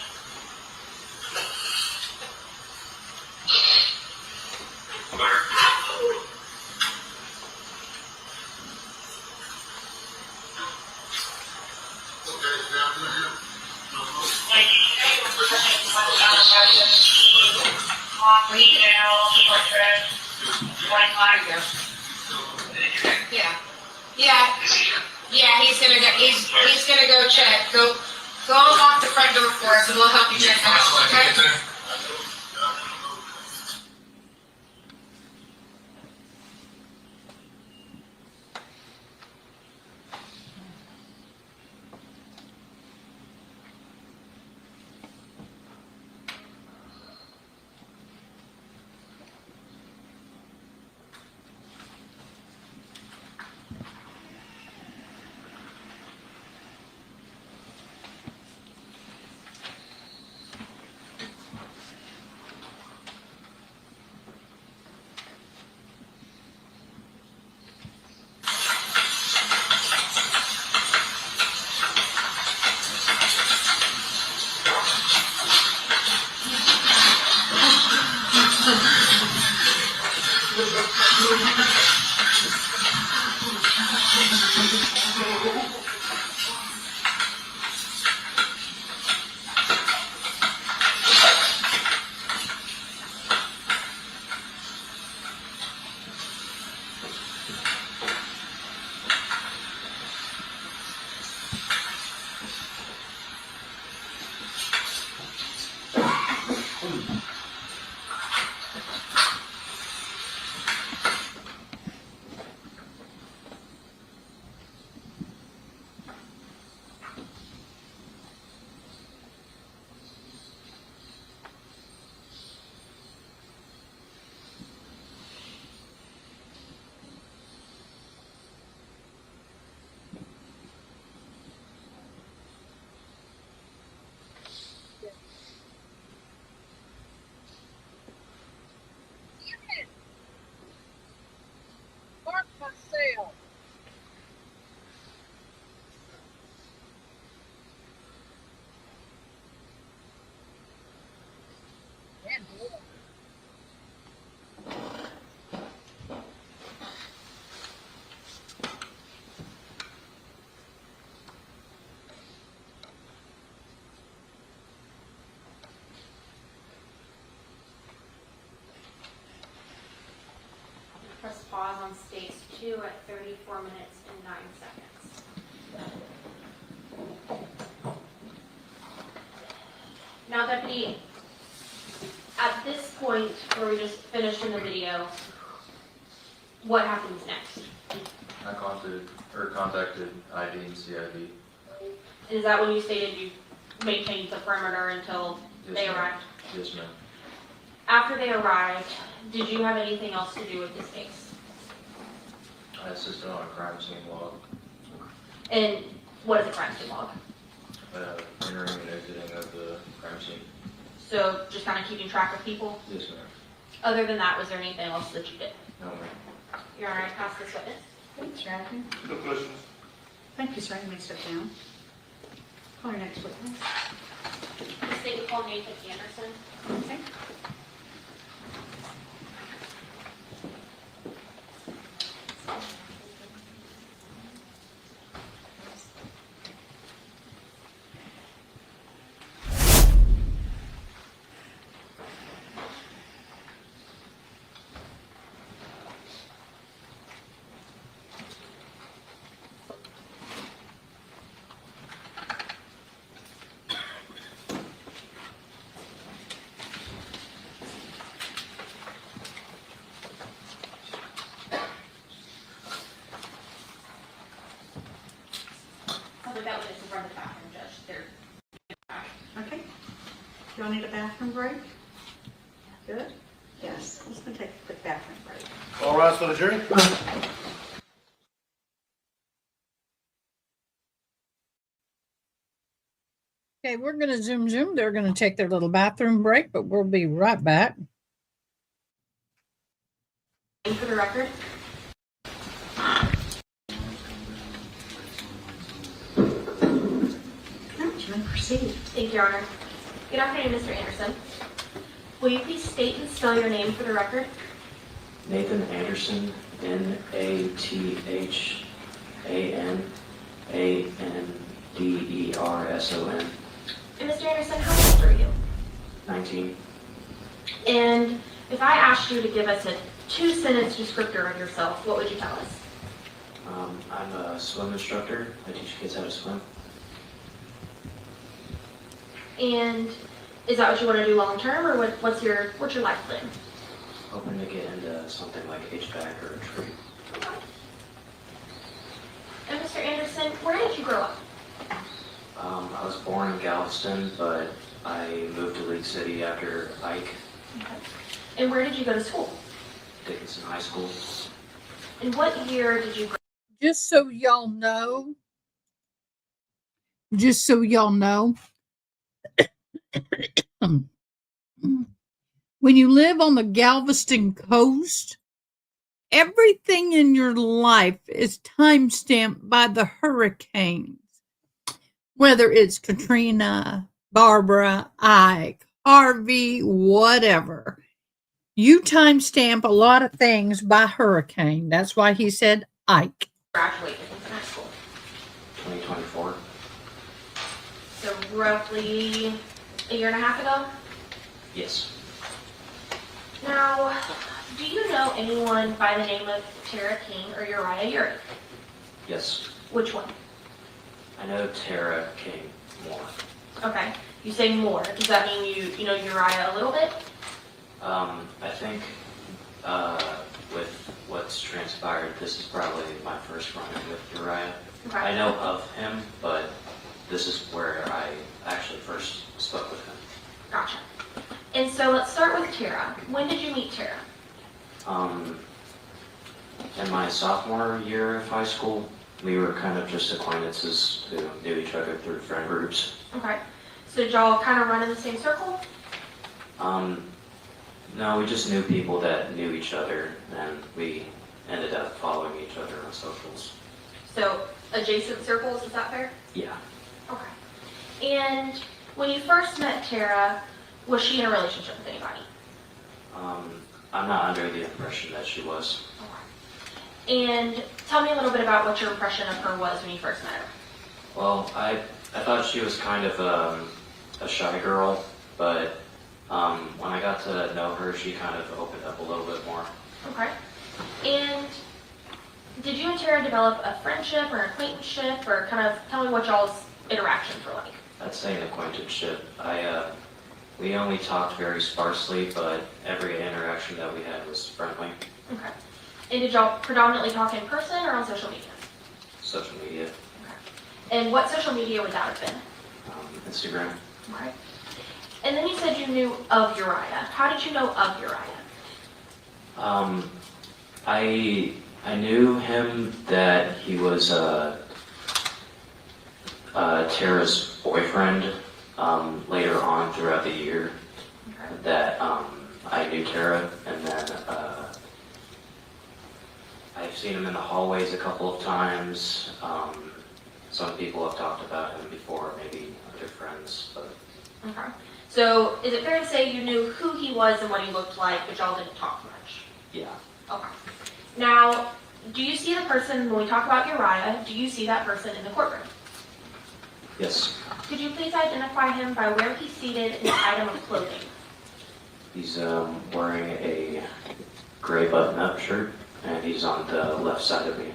Like you say, we're pushing 1,517, long email, short dress, 25. Yeah. Yeah. Yeah, he's gonna go check. Go unlock the front door for us and we'll help you check out, okay? on stage 2 at 34 minutes and 9 seconds. Now, Deputy, at this point where we just finished in the video, what happens next? I contacted ID and CID. Is that when you stated you maintained the perimeter until they arrived? Yes, ma'am. After they arrived, did you have anything else to do with this case? I assisted on a crime scene log, And what is a crime scene log? entering and exiting of the crime scene. So just kind of keeping track of people? Yes, ma'am. Other than that, was there anything else that you did? No, ma'am. You're all right, pass this witness. Thanks, Rodney. No questions. Thank you, sir. You may step down. Call your next witness. The state would call Nathan Anderson. Okay. I'll put that witness in front of the bathroom, Judge. They're Okay. Do y'all need a bathroom break? Good? Yes. Let's go take a quick bathroom break. All rise for the jury. Okay, we're going to zoom. They're going to take their little bathroom break, but we'll be right back. for the record. You may proceed. Thank you, Your Honor. Good afternoon, Mr. Anderson. Will you please state and spell your name for the record? Nathan Anderson, NathanAnderson. And Mr. Anderson, how old are you? 19. And if I asked you to give us a 2-sentence descriptor of yourself, what would you tell us? I'm a swim instructor. I teach kids how to swim. And is that what you want to do long term, or what's your life plan? Hoping to get into something like HVAC or a tree. And Mr. Anderson, where did you grow up? I was born in Galveston, but I moved to League City after Ike. Okay. And where did you go to school? Dickinson High School. And what year did you graduate? Just so y'all know, when you live on the Galveston coast, everything in your life is time-stamped by the hurricanes. Whether it's Katrina, Barbara, Ike, Harvey, whatever. You timestamp a lot of things by hurricane. That's why he said Ike. Graduate from high school. 2024. So roughly a year and a half ago? Yes. Now, do you know anyone by the name of Tara King or Uriah Urick? Yes. Which one? I know Tara King more. Okay. You say more. Does that mean you know Uriah a little bit? I think with what's transpired, this is probably my first run-in with Uriah. Okay. I know of him, but this is where I actually first spoke with him. Gotcha. And so let's start with Tara. When did you meet Tara? In my sophomore year of high school, we were kind of just acquaintances who knew each other through friend groups. Okay. So did y'all kind of run in the same circle? No, we just knew people that knew each other, and we ended up following each other on socials. So adjacent circles, is that fair? Yeah. Okay. And when you first met Tara, was she in a relationship with anybody? I'm not under the impression that she was. Okay. And tell me a little bit about what your impression of her was when you first met her. Well, I thought she was kind of a shy girl, but when I got to know her, she kind of opened up a little bit more. Okay. And Did you and Tara develop a friendship or acquaintanceship, or kind of tell me what y'all's interactions were like? I'd say an acquaintanceship. We only talked very sparsely, but every interaction that we had was friendly. Okay. And did y'all predominantly talk in person or on social media? Social media, And what social media would that have been? Instagram. Okay. And then you said you knew of Uriah. How did you know of Uriah? I knew him that he was Tara's boyfriend. Later on throughout the year, that I knew Tara, and then I've seen him in the hallways a couple of times. Some people have talked about him before, maybe other friends, but. Okay. So is it fair to say you knew who he was and what he looked like, but y'all didn't talk much? Yeah. Okay. Now, do you see the person, when we talk about Uriah, do you see that person in the courtroom? Yes. Could you please identify him by where he's seated and the item of clothing? He's wearing a gray button-up shirt, and he's on the left side of me.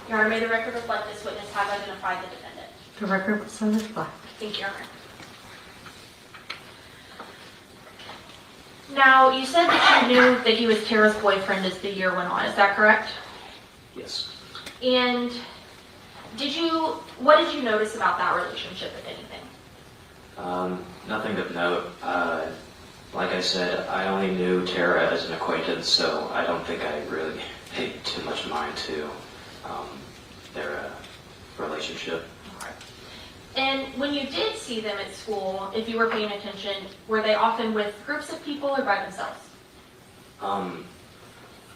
Your Honor, may the record reflect this witness has identified the defendant. The record so reflect. Thank you, Your Honor. Now, you said that you knew that he was Tara's boyfriend as the year went on. Is that correct? Yes. And what did you notice about that relationship, if anything? Nothing of note. Like I said, I only knew Tara as an acquaintance, so I don't think I really paid too much mind to their relationship. And when you did see them at school, if you were paying attention, were they often with groups of people or by themselves?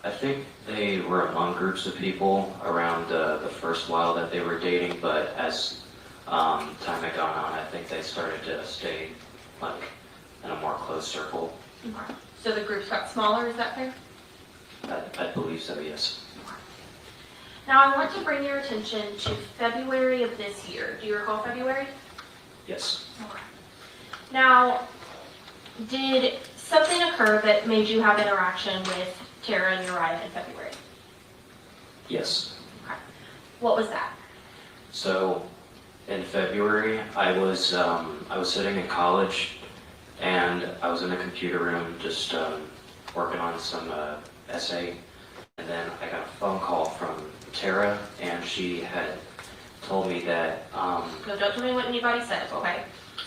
I think they were among groups of people around the first while that they were dating, but as time had gone on, I think they started to stay like in a more close circle. Okay. So the groups got smaller, is that fair? I believe so, yes. Now I want to bring your attention to February of this year. Do you recall February? Yes. Okay. Now, did something occur that made you have interaction with Tara and Uriah in February? Yes. Okay. What was that? So, in February, I was sitting in college, and I was in the computer room just working on some essay, and then I got a phone call from Tara, and she had told me that. No, don't tell me what anybody says, okay?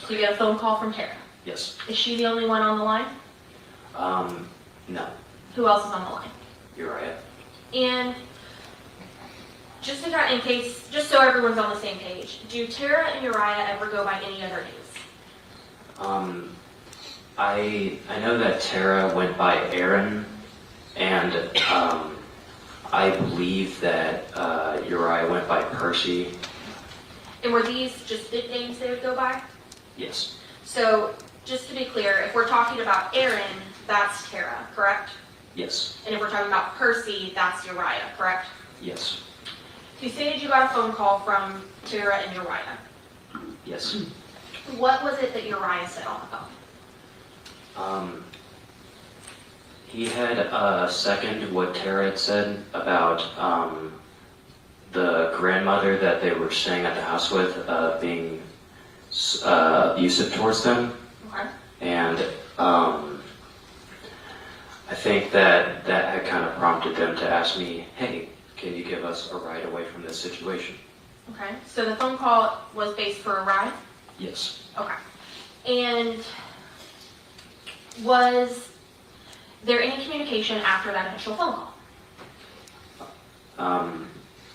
So you get a phone call from Tara. Yes. Is she the only one on the line? No. Who else is on the line? Uriah. And just so everyone's on the same page, do Tara and Uriah ever go by any other names? I know that Tara went by Aaron, and I believe that Uriah went by Percy. And were these just nicknames they would go by? Yes. So, just to be clear, if we're talking about Aaron, that's Tara, correct? Yes. And if we're talking about Percy, that's Uriah, correct? Yes. You stated you got a phone call from Tara and Uriah. Yes. What was it that Uriah said on the phone? He had seconded what Tara had said about the grandmother that they were staying at the house with being abusive towards them. Okay. And I think that had kind of prompted them to ask me, hey, can you give us a ride away from this situation? Okay. So the phone call was based for a ride? Yes. Okay. And was there any communication after that initial phone call?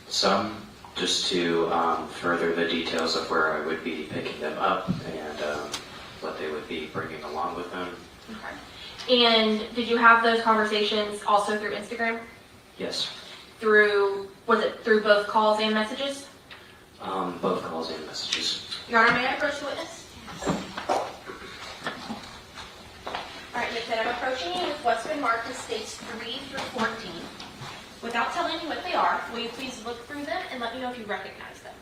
Some, just to further the details of where I would be picking them up and what they would be bringing along with them. Okay. And did you have those conversations also through Instagram? Yes. Was it through both calls and messages? Both calls and messages. Your Honor, may I approach the witness? All right, Ms. Pitt, I'm approaching you with what's been marked as states 3 through 14. Without telling me what they are, will you please look through them and let me know if you recognize them?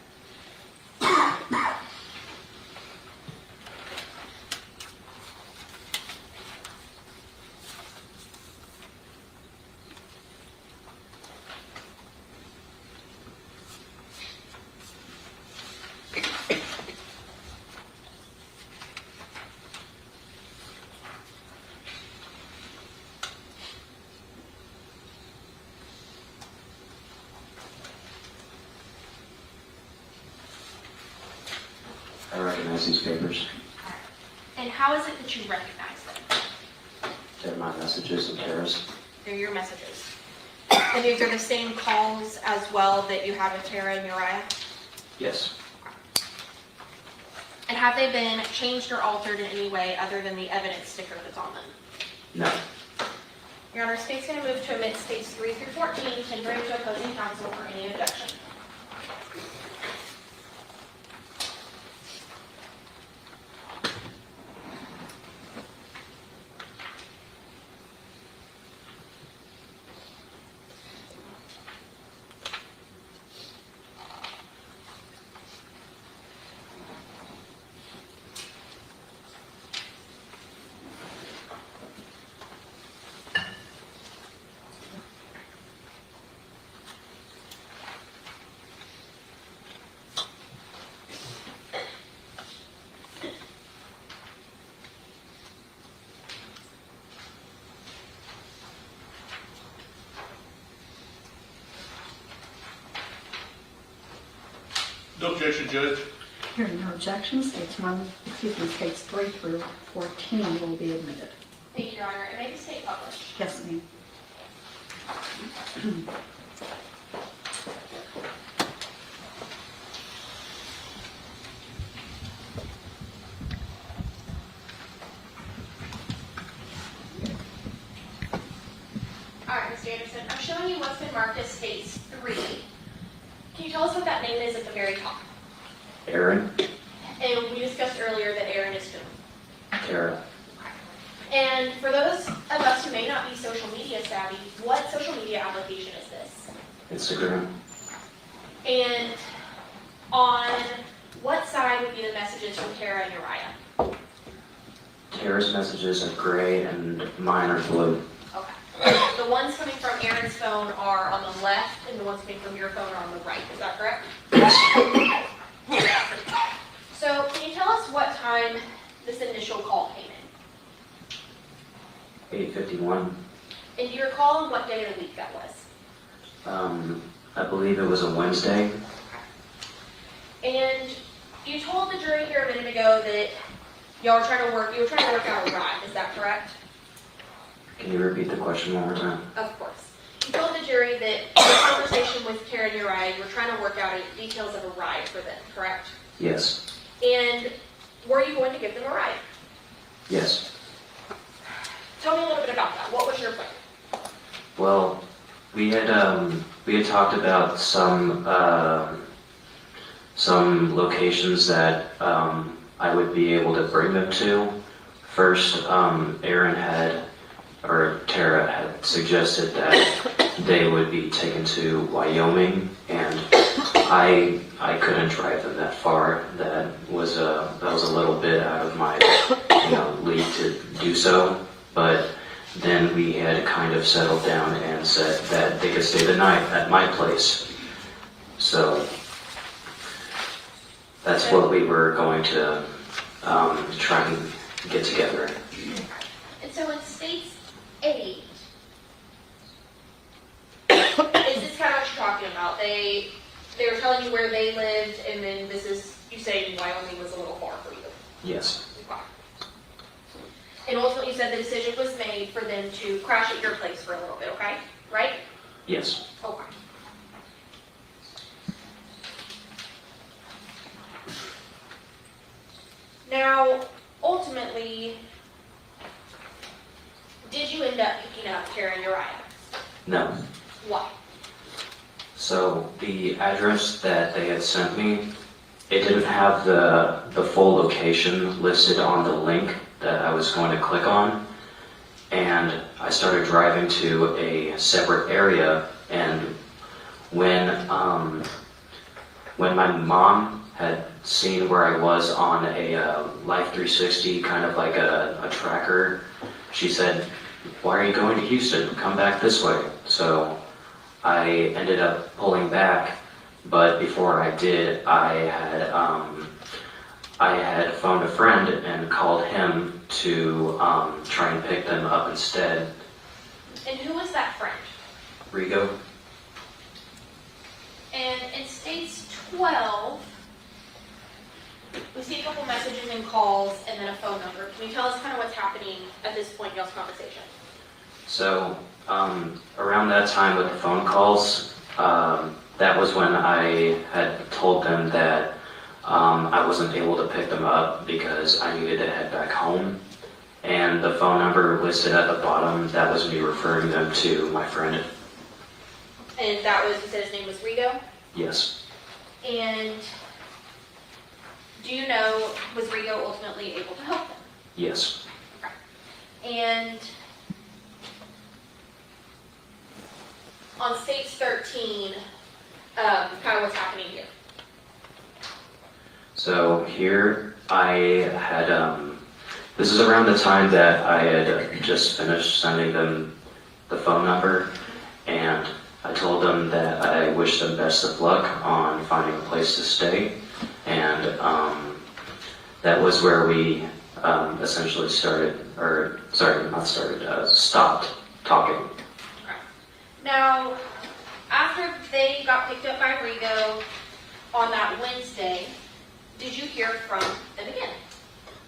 recognize these papers. And how is it that you recognize them? They're my messages and Tara's. They're your messages. And these are the same calls as well that you had with Tara and Uriah? Yes. And have they been changed or altered in any way other than the evidence sticker that's on them? No. Your Honor, state's going to move to omit states 3 through 14, tendering to opposing counsel for any objection. No objection, Judge. Hearing no objections, states 3 through 14 will be admitted. Thank you, Your Honor. It may be state published. Yes, ma'am. All right, Mr. Anderson, I'm showing you what's been marked as states 3. Can you tell us what that name is at the very top? Aaron, And we discussed earlier that Aaron is who? Tara, And for those of us who may not be social media savvy, what social media application is this? Instagram, And on what side would be the messages from Tara and Uriah? Tara's messages are gray and mine are blue. Okay. The ones coming from Aaron's phone are on the left, and the ones coming from your phone are on the right. Is that correct? So, can you tell us what time this initial call came in? 8:51. And do you recall on what day of the week that was? I believe it was a Wednesday. And you told the jury here a minute ago that you were trying to work out a ride. Is that correct? Can you repeat the question one more time? Of course. You told the jury that in the conversation with Tara and Uriah, you were trying to work out details of a ride for them, correct? Yes. And were you going to give them a ride? Yes. Tell me a little bit about that. What was your plan? Well, we had talked about some locations that I would be able to bring them to. First, Tara had suggested that they would be taken to Wyoming, and I couldn't drive them that far. That was a little bit out of my league to do so. But then we had kind of settled down and said that they could stay the night at my place. So that's what we were going to try and get together. And so in states 8, is this kind of what you're talking about? They were telling you where they lived, and then you say Wyoming was a little far for you. Yes. Okay. And ultimately you said the decision was made for them to crash at your place for a little bit, okay? Right? Yes. Okay. Now, ultimately, did you end up picking up Tara and Uriah? No. Why? So the address that they had sent me, it didn't have the full location listed on the link that I was going to click on. And I started driving to a separate area, and when my mom had seen where I was on a Life 360, kind of like a tracker, she said, "Why are you going to Houston? Come back this way." So I ended up pulling back, but before I did, I had phoned a friend and called him to try and pick them up instead. And who was that friend? Rigo? And in states 12, we see a couple couple messages and calls and then a phone number. Can you tell us kind of what's happening at this point in y'all's conversation? So, around that time with the phone calls, that was when I had told them that I wasn't able to pick them up because I needed to head back home. And the phone number listed at the bottom, that was me referring them to my friend. And that was, you said his name was Rigo? Yes. And do you know, was Rigo ultimately able to help them? Yes. And on States 13, kind of what's happening here? So here I had, this is around the time that I had just finished sending them the phone number, and I told them that I wish them best of luck on finding a place to stay, and that was where we essentially stopped talking. Now, after they got picked up by Rigo on that Wednesday, did you hear from them again?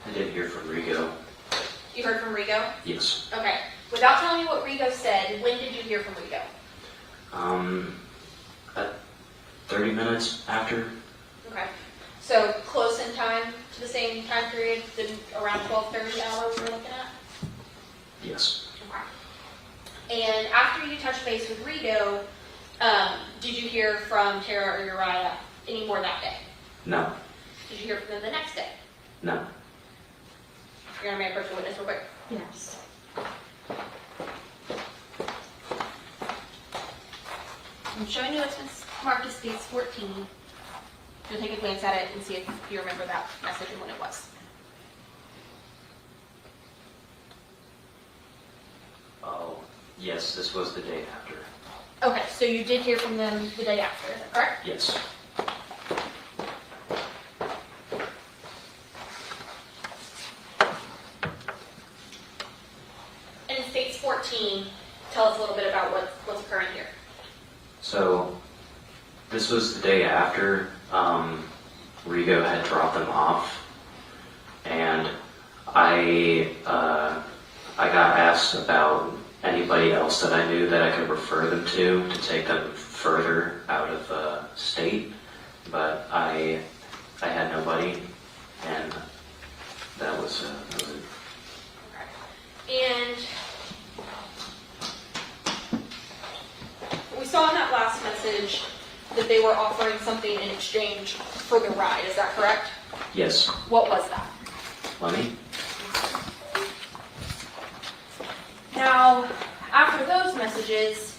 I did hear from Rigo. You heard from Rigo? Yes. Okay. Without telling me what Rigo said, when did you hear from Rigo? 30 minutes after. Okay. So close in time to the same time period, around 12:30 hours we're looking at? Yes. Okay. And after you touched base with Rigo, did you hear from Tara or Uriah any more that day? No. Did you hear from them the next day? No. You're gonna make a personal witness real quick. Yes. I'm showing you what's been marked as States 14. You'll take a glance at it and see if you remember that message and when it was. Oh, yes, this was the day after. Okay, so you did hear from them the day after, is that correct? Yes. And in States 14, tell us a little bit about what's occurring here. So, this was the day after Rigo had dropped them off, and I got asked about anybody else that I knew that I could refer them to take them further out of state, but I had nobody, and that was it. And we saw in that last message that they were offering something in exchange for the ride, is that correct? Yes. What was that? Money? Now, after those messages,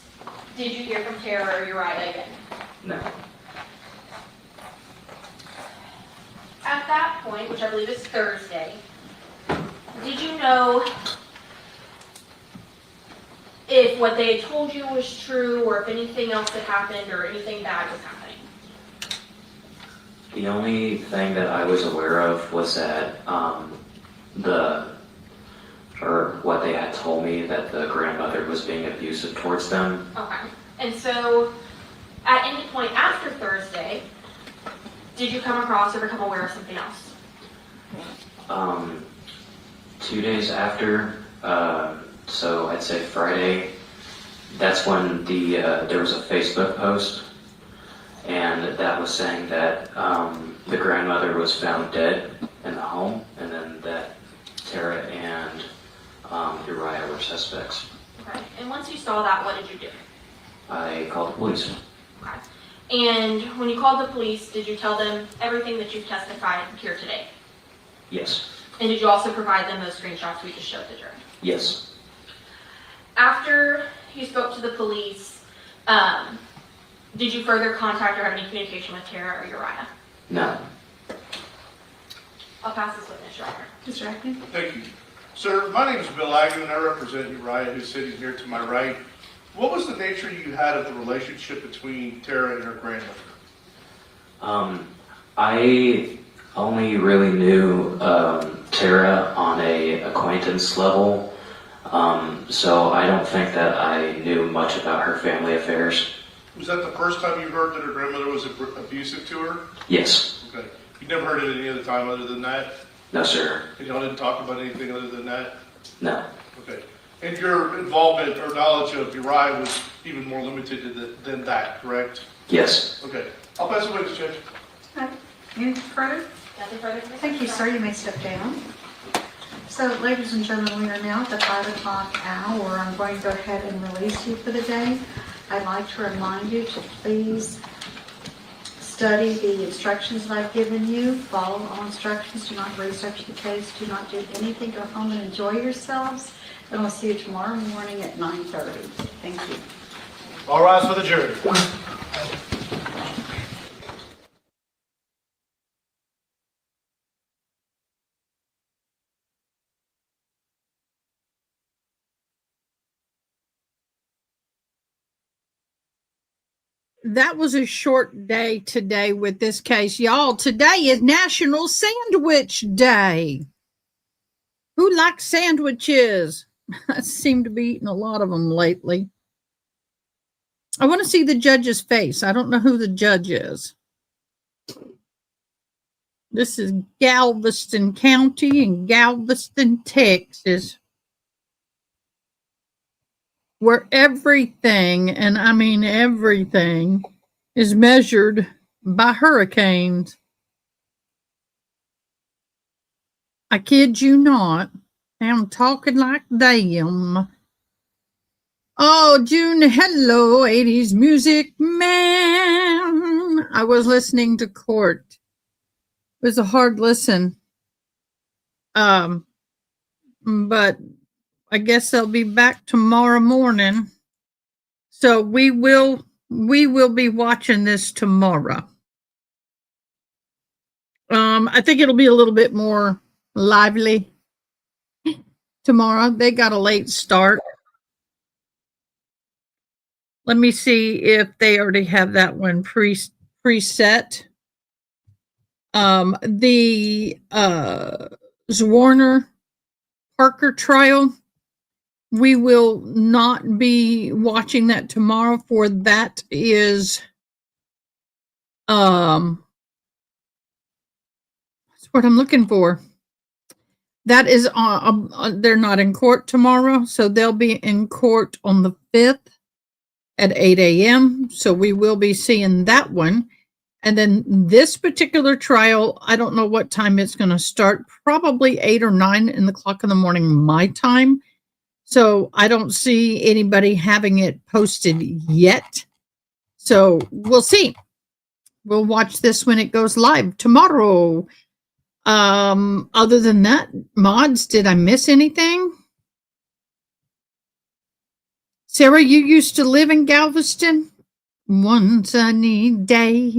did you hear from Tara or Uriah again? No. At that point, which I believe is Thursday, did you know if what they had told you was true or if anything else had happened or anything bad was happening? The only thing that I was aware of was that what they had told me, that the grandmother was being abusive towards them. Okay. And so, at any point after Thursday, did you come across or become aware of something else? 2 days after, so I'd say Friday, that's when there was a Facebook post, and that was saying that the grandmother was found dead in the home, and then that Tara and Uriah were suspects. Okay. And once you saw that, what did you do? I called the police. Okay. And when you called the police, did you tell them everything that you've testified here today? Yes. And did you also provide them those screenshots we just showed the jury? Yes. After you spoke to the police, did you further contact or have any communication with Tara or Uriah? No. I'll pass this witness right here. Mr. Acton? Thank you. Sir, my name is Bill Agnew, and I represent Uriah, who's sitting here to my right. What was the nature you had of the relationship between Tara and her grandmother? I only really knew Tara on a acquaintance level, so I don't think that I knew much about her family affairs. Was that the first time you heard that her grandmother was abusive to her? Yes. Okay. You never heard it any other time other than that? No, sir. And y'all didn't talk about anything other than that? No. Okay. And your involvement or knowledge of Uriah was even more limited than that, correct? Yes. Okay. I'll pass the witness, Judge. Okay. Anything further? Nothing further. Thank you, sir. You may step down. So, ladies and gentlemen, we are now at the 5 o'clock hour. I'm going to go ahead and release you for the day. I'd like to remind you to please study the instructions that I've given you. Follow all instructions. Do not research the case. Do not do anything. Go home and enjoy yourselves. And we'll see you tomorrow morning at 9:30. Thank you. All rise for the jury. That was a short day today with this case. Y'all, today is National Sandwich Day. Who likes sandwiches? I seem to be eating a lot of them lately. I want to see the judge's face. I don't know who the judge is. This is Galveston County in Galveston, Texas, where everything, and I mean everything, is measured by hurricanes. I kid you not. I'm talking like them. Oh, June, hello, 80s music man. I was listening to court. It was a hard listen. But I guess they'll be back tomorrow morning. So we will be watching this tomorrow. I think it'll be a little bit more lively tomorrow. They got a late start. Let me see if they already have that one preset. The Zwarner Parker trial, we will not be watching that tomorrow, for that is that's what I'm looking for. That is they're not in court tomorrow, so they'll be in court on the 5th at 8 a.m. So we will be seeing that one. And then this particular trial, I don't know what time it's going to start, probably 8 or 9 in the clock in the morning, my time. So I don't see anybody having it posted yet. So we'll see. We'll watch this when it goes live tomorrow. Other than that, mods, did I miss anything? Sarah, you used to live in Galveston? One sunny day.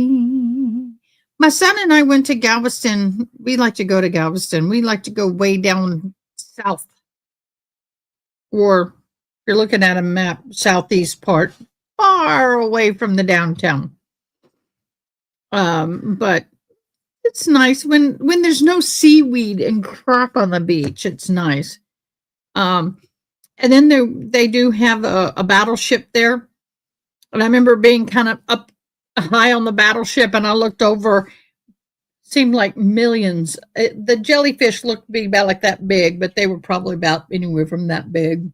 My son and I went to Galveston. We like to go to Galveston. We like to go way down south. Or if you're looking at a map, southeast part, far away from the downtown. But it's nice when there's no seaweed and crap on the beach. It's nice. And then they do have a battleship there. And I remember being kind of up high on the battleship, and I looked over, seemed like millions. The jellyfish looked to be about like that big, but they were probably about anywhere from that big.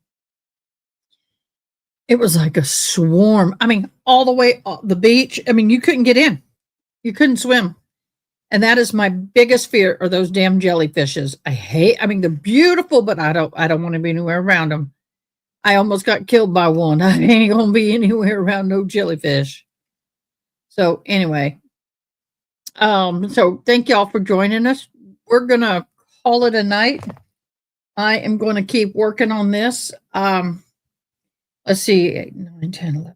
It was like a swarm. I mean, all the way up the beach. I mean, you couldn't get in. You couldn't swim. And that is my biggest fear, are those damn jellyfishes. I mean, they're beautiful, but I don't want to be anywhere around them. I almost got killed by one. I ain't going to be anywhere around no jellyfish. So anyway, so thank y'all for joining us. We're going to call it a night. I am going to keep working on this. Let's see, 8, 9, 10, 11.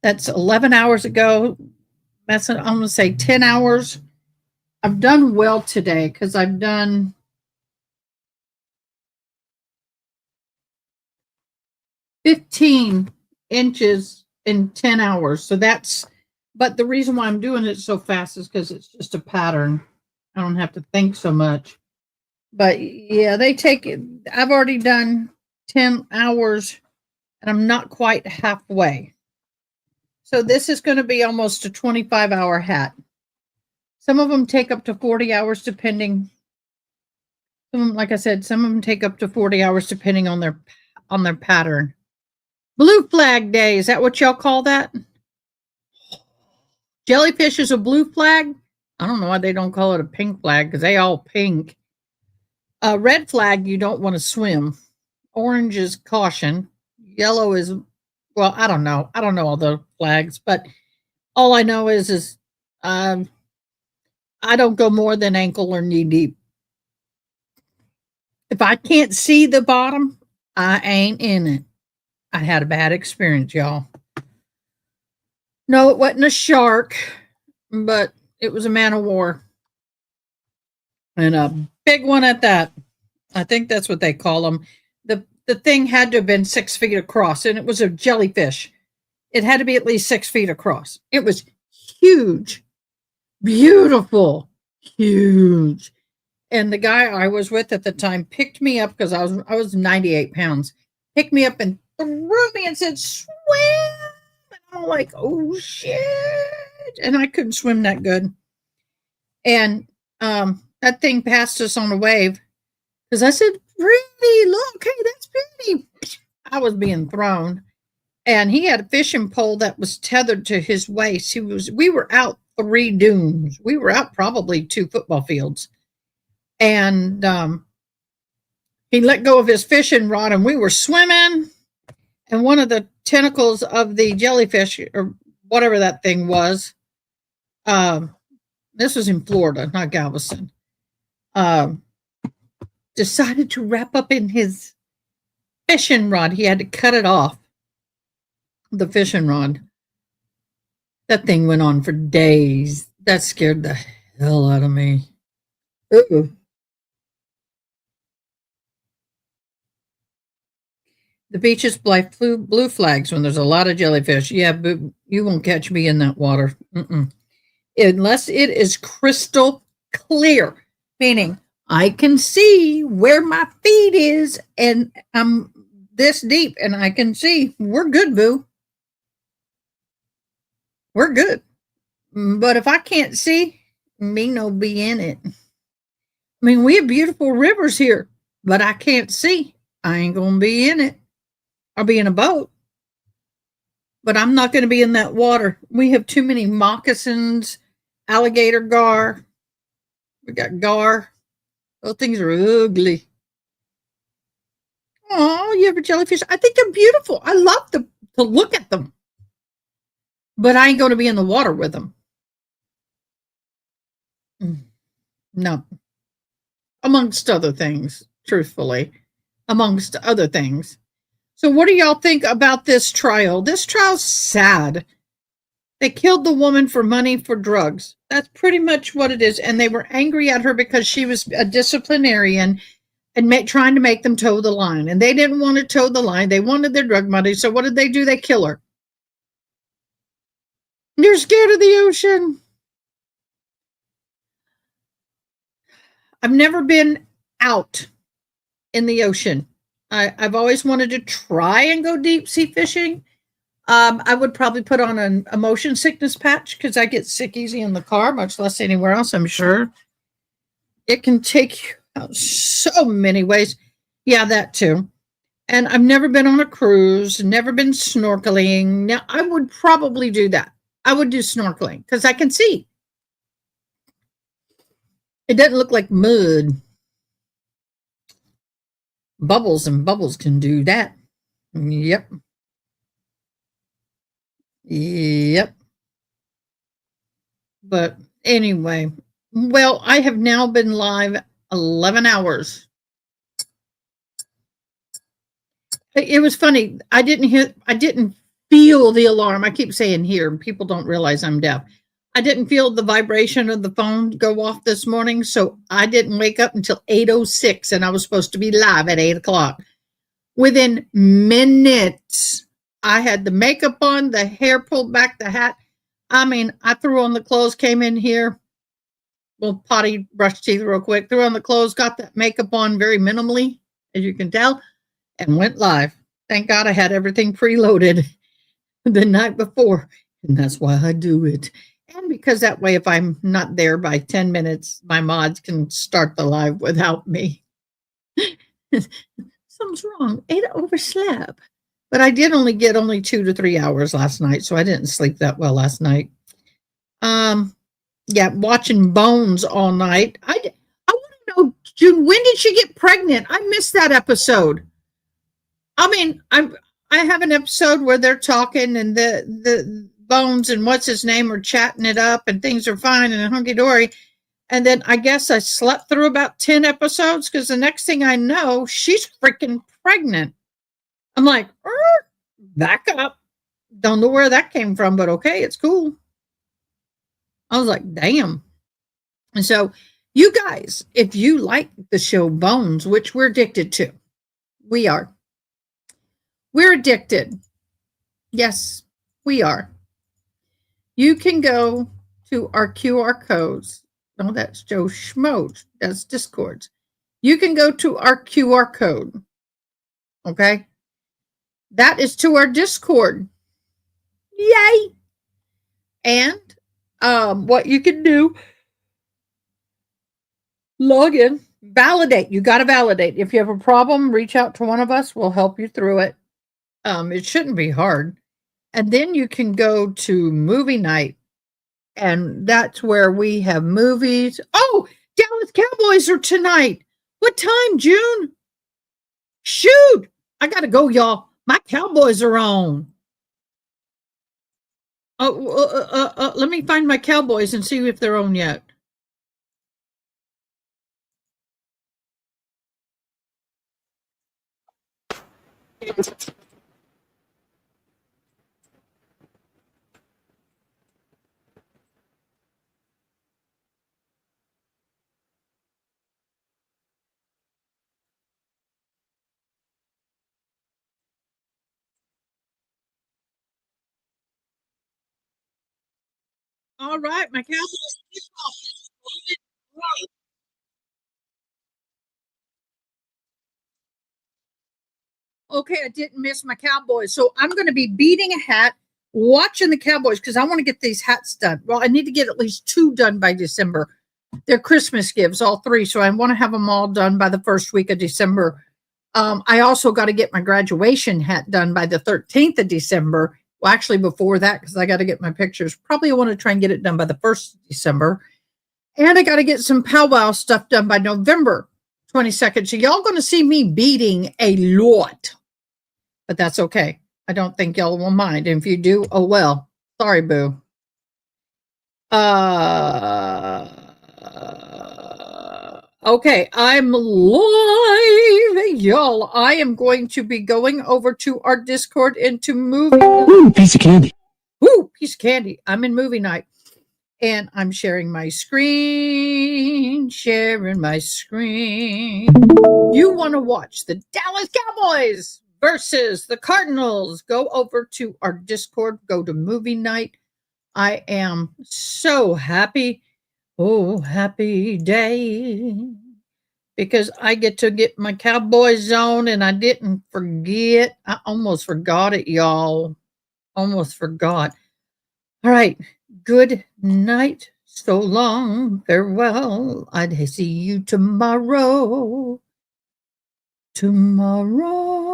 That's 11 hours ago. That's, I'm going to say 10 hours. I've done well today because I've done 15 inches in 10 hours. So that's, but the reason why I'm doing it so fast is because it's just a pattern. I don't have to think so much. But yeah, they take it. I've already done 10 hours and I'm not quite halfway. So this is going to be almost a 25-hour hat. Some of them take up to 40 hours depending. Like I said, some of them take up to 40 hours depending on their pattern. Blue flag day, is that what y'all call that? Jellyfish is a blue flag? I don't know why they don't call it a pink flag because they all pink. Red flag, you don't want to swim. Orange is caution. Yellow is, well, I don't know. I don't know all the flags, but all I know is I don't go more than ankle or knee deep. If I can't see the bottom, I ain't in it. I had a bad experience, y'all. No, it wasn't a shark, but it was a man of war. And a big one at that. I think that's what they call them. The thing had to have been 6 feet across, and it was a jellyfish. It had to be at least 6 feet across. It was huge, beautiful, huge. And the guy I was with at the time picked me up because I was 98 pounds. Picked me up and threw me and said, "Swim!" And I'm like, "Oh shit!" And I couldn't swim that good. And that thing passed us on a wave because I said, "Pretty, look, hey, that's pretty." I was being thrown, and he had a fishing pole that was tethered to his waist. We were out 3 dunes. We were out probably 2 football fields. And he let go of his fishing rod, and we were swimming. And one of the tentacles of the jellyfish, or whatever that thing was, this was in Florida, not Galveston, decided to wrap up in his fishing rod. He had to cut it off, the fishing rod. That thing went on for days. That scared the hell out of me. Uh-oh. The beaches fly blue flags when there's a lot of jellyfish. Yeah, but you won't catch me in that water. Unless it is crystal clear, meaning I can see where my feet is and I'm this deep and I can see. We're good, boo. We're good. But if I can't see, me no be in it. I mean, we have beautiful rivers here, but I can't see. I ain't going to be in it. I'll be in a boat, but I'm not going to be in that water. We have too many moccasins, alligator gar. We got gar. Those things are ugly. Oh, you ever jellyfish? I think they're beautiful. I love to look at them, but I ain't going to be in the water with them. No. Amongst other things, truthfully, amongst other things. So what do y'all think about this trial? This trial's sad. They killed the woman for money for drugs. That's pretty much what it is. And they were angry at her because she was a disciplinarian and trying to make them toe the line. And they didn't want to toe the line. They wanted their drug money. So what did they do? They kill her. You're scared of the ocean. I've never been out in the ocean. I've always wanted to try and go deep sea fishing. I would probably put on a motion sickness patch because I get sick easy in the car, much less anywhere else, I'm sure. It can take you out so many ways. Yeah, that too. And I've never been on a cruise, never been snorkeling. Now, I would probably do that. I would do snorkeling because I can see. It doesn't look like mud. Bubbles and bubbles can do that. Yep. But anyway, well, I have now been live 11 hours. It was funny. I didn't feel the alarm. I keep saying here, people don't realize I'm deaf. I didn't feel the vibration of the phone go off this morning, so I didn't wake up until 8:06, and I was supposed to be live at 8 o'clock. Within minutes, I had the makeup on, the hair pulled back, the hat. I mean, I threw on the clothes, came in here, well, potty, brushed teeth real quick, threw on the clothes, got that makeup on very minimally, as you can tell, and went live. Thank God I had everything preloaded the night before. And that's why I do it. And because that way, if I'm not there by 10 minutes, my mods can start the live without me. Something's wrong. Ada overslept. But I did only get 2 to 3 hours last night, so I didn't sleep that well last night. Yeah, watching Bones all night. I want to know, June, when did she get pregnant? I missed that episode. I mean, I have an episode where they're talking and the Bones and what's his name are chatting it up and things are fine and hunky dory. And then I guess I slept through about 10 episodes because the next thing I know, she's freaking pregnant. I'm like, back up. Don't know where that came from, but okay, it's cool. I was like, damn. And so, you guys, if you like the show Bones, which we're addicted to, we are. We're addicted. Yes, we are. You can go to our QR codes. No, that's Joe Schmo. That's Discord. You can go to our QR code. Okay? That is to our Discord. Yay! And what you can do, log in, validate. You got to validate. If you have a problem, reach out to one of us. We'll help you through it. It shouldn't be hard. And then you can go to movie night. And that's where we have movies. Oh, Dallas Cowboys are tonight. What time, June? Shoot. I got to go, y'all. My Cowboys are on. Let me find my Cowboys and see if they're on yet. All right, my Cowboys. Okay, I didn't miss my Cowboys. So I'm going to be beating a hat, watching the Cowboys because I want to get these hats done. Well, I need to get at least 2 done by December. They're Christmas gifts, all 3. So I want to have them all done by the first week of December. I also got to get my graduation hat done by the 13th of December. Well, actually before that, because I got to get my pictures. Probably want to try and get it done by the 1st of December. And I got to get some powwow stuff done by November 22nd. So y'all going to see me beating a lot. But that's okay. I don't think y'all will mind. And if you do, oh well. Sorry, boo. Okay, I'm live, y'all. I am going to be going over to our Discord into movie. Ooh, piece of candy. Ooh, piece of candy. I'm in movie night. And I'm sharing my screen. Sharing my screen. You want to watch the Dallas Cowboys versus the Cardinals? Go over to our Discord. Go to movie night. I am so happy. Oh, happy day. Because I get to get my Cowboys on and I didn't forget. I almost forgot it, y'all. Almost forgot. All right. Good night. So long. Farewell. I'd see you tomorrow. Tomorrow.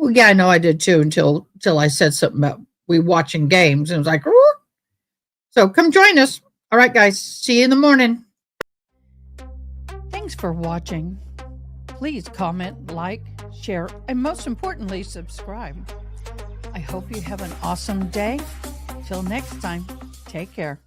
Yeah, I know I did too until I said something about we watching games. And it was like, "Roo." So come join us. All right, guys. See you in the morning. Thanks for watching. Please comment, like, share, and most importantly, subscribe. I hope you have an awesome day. Till next time, take care.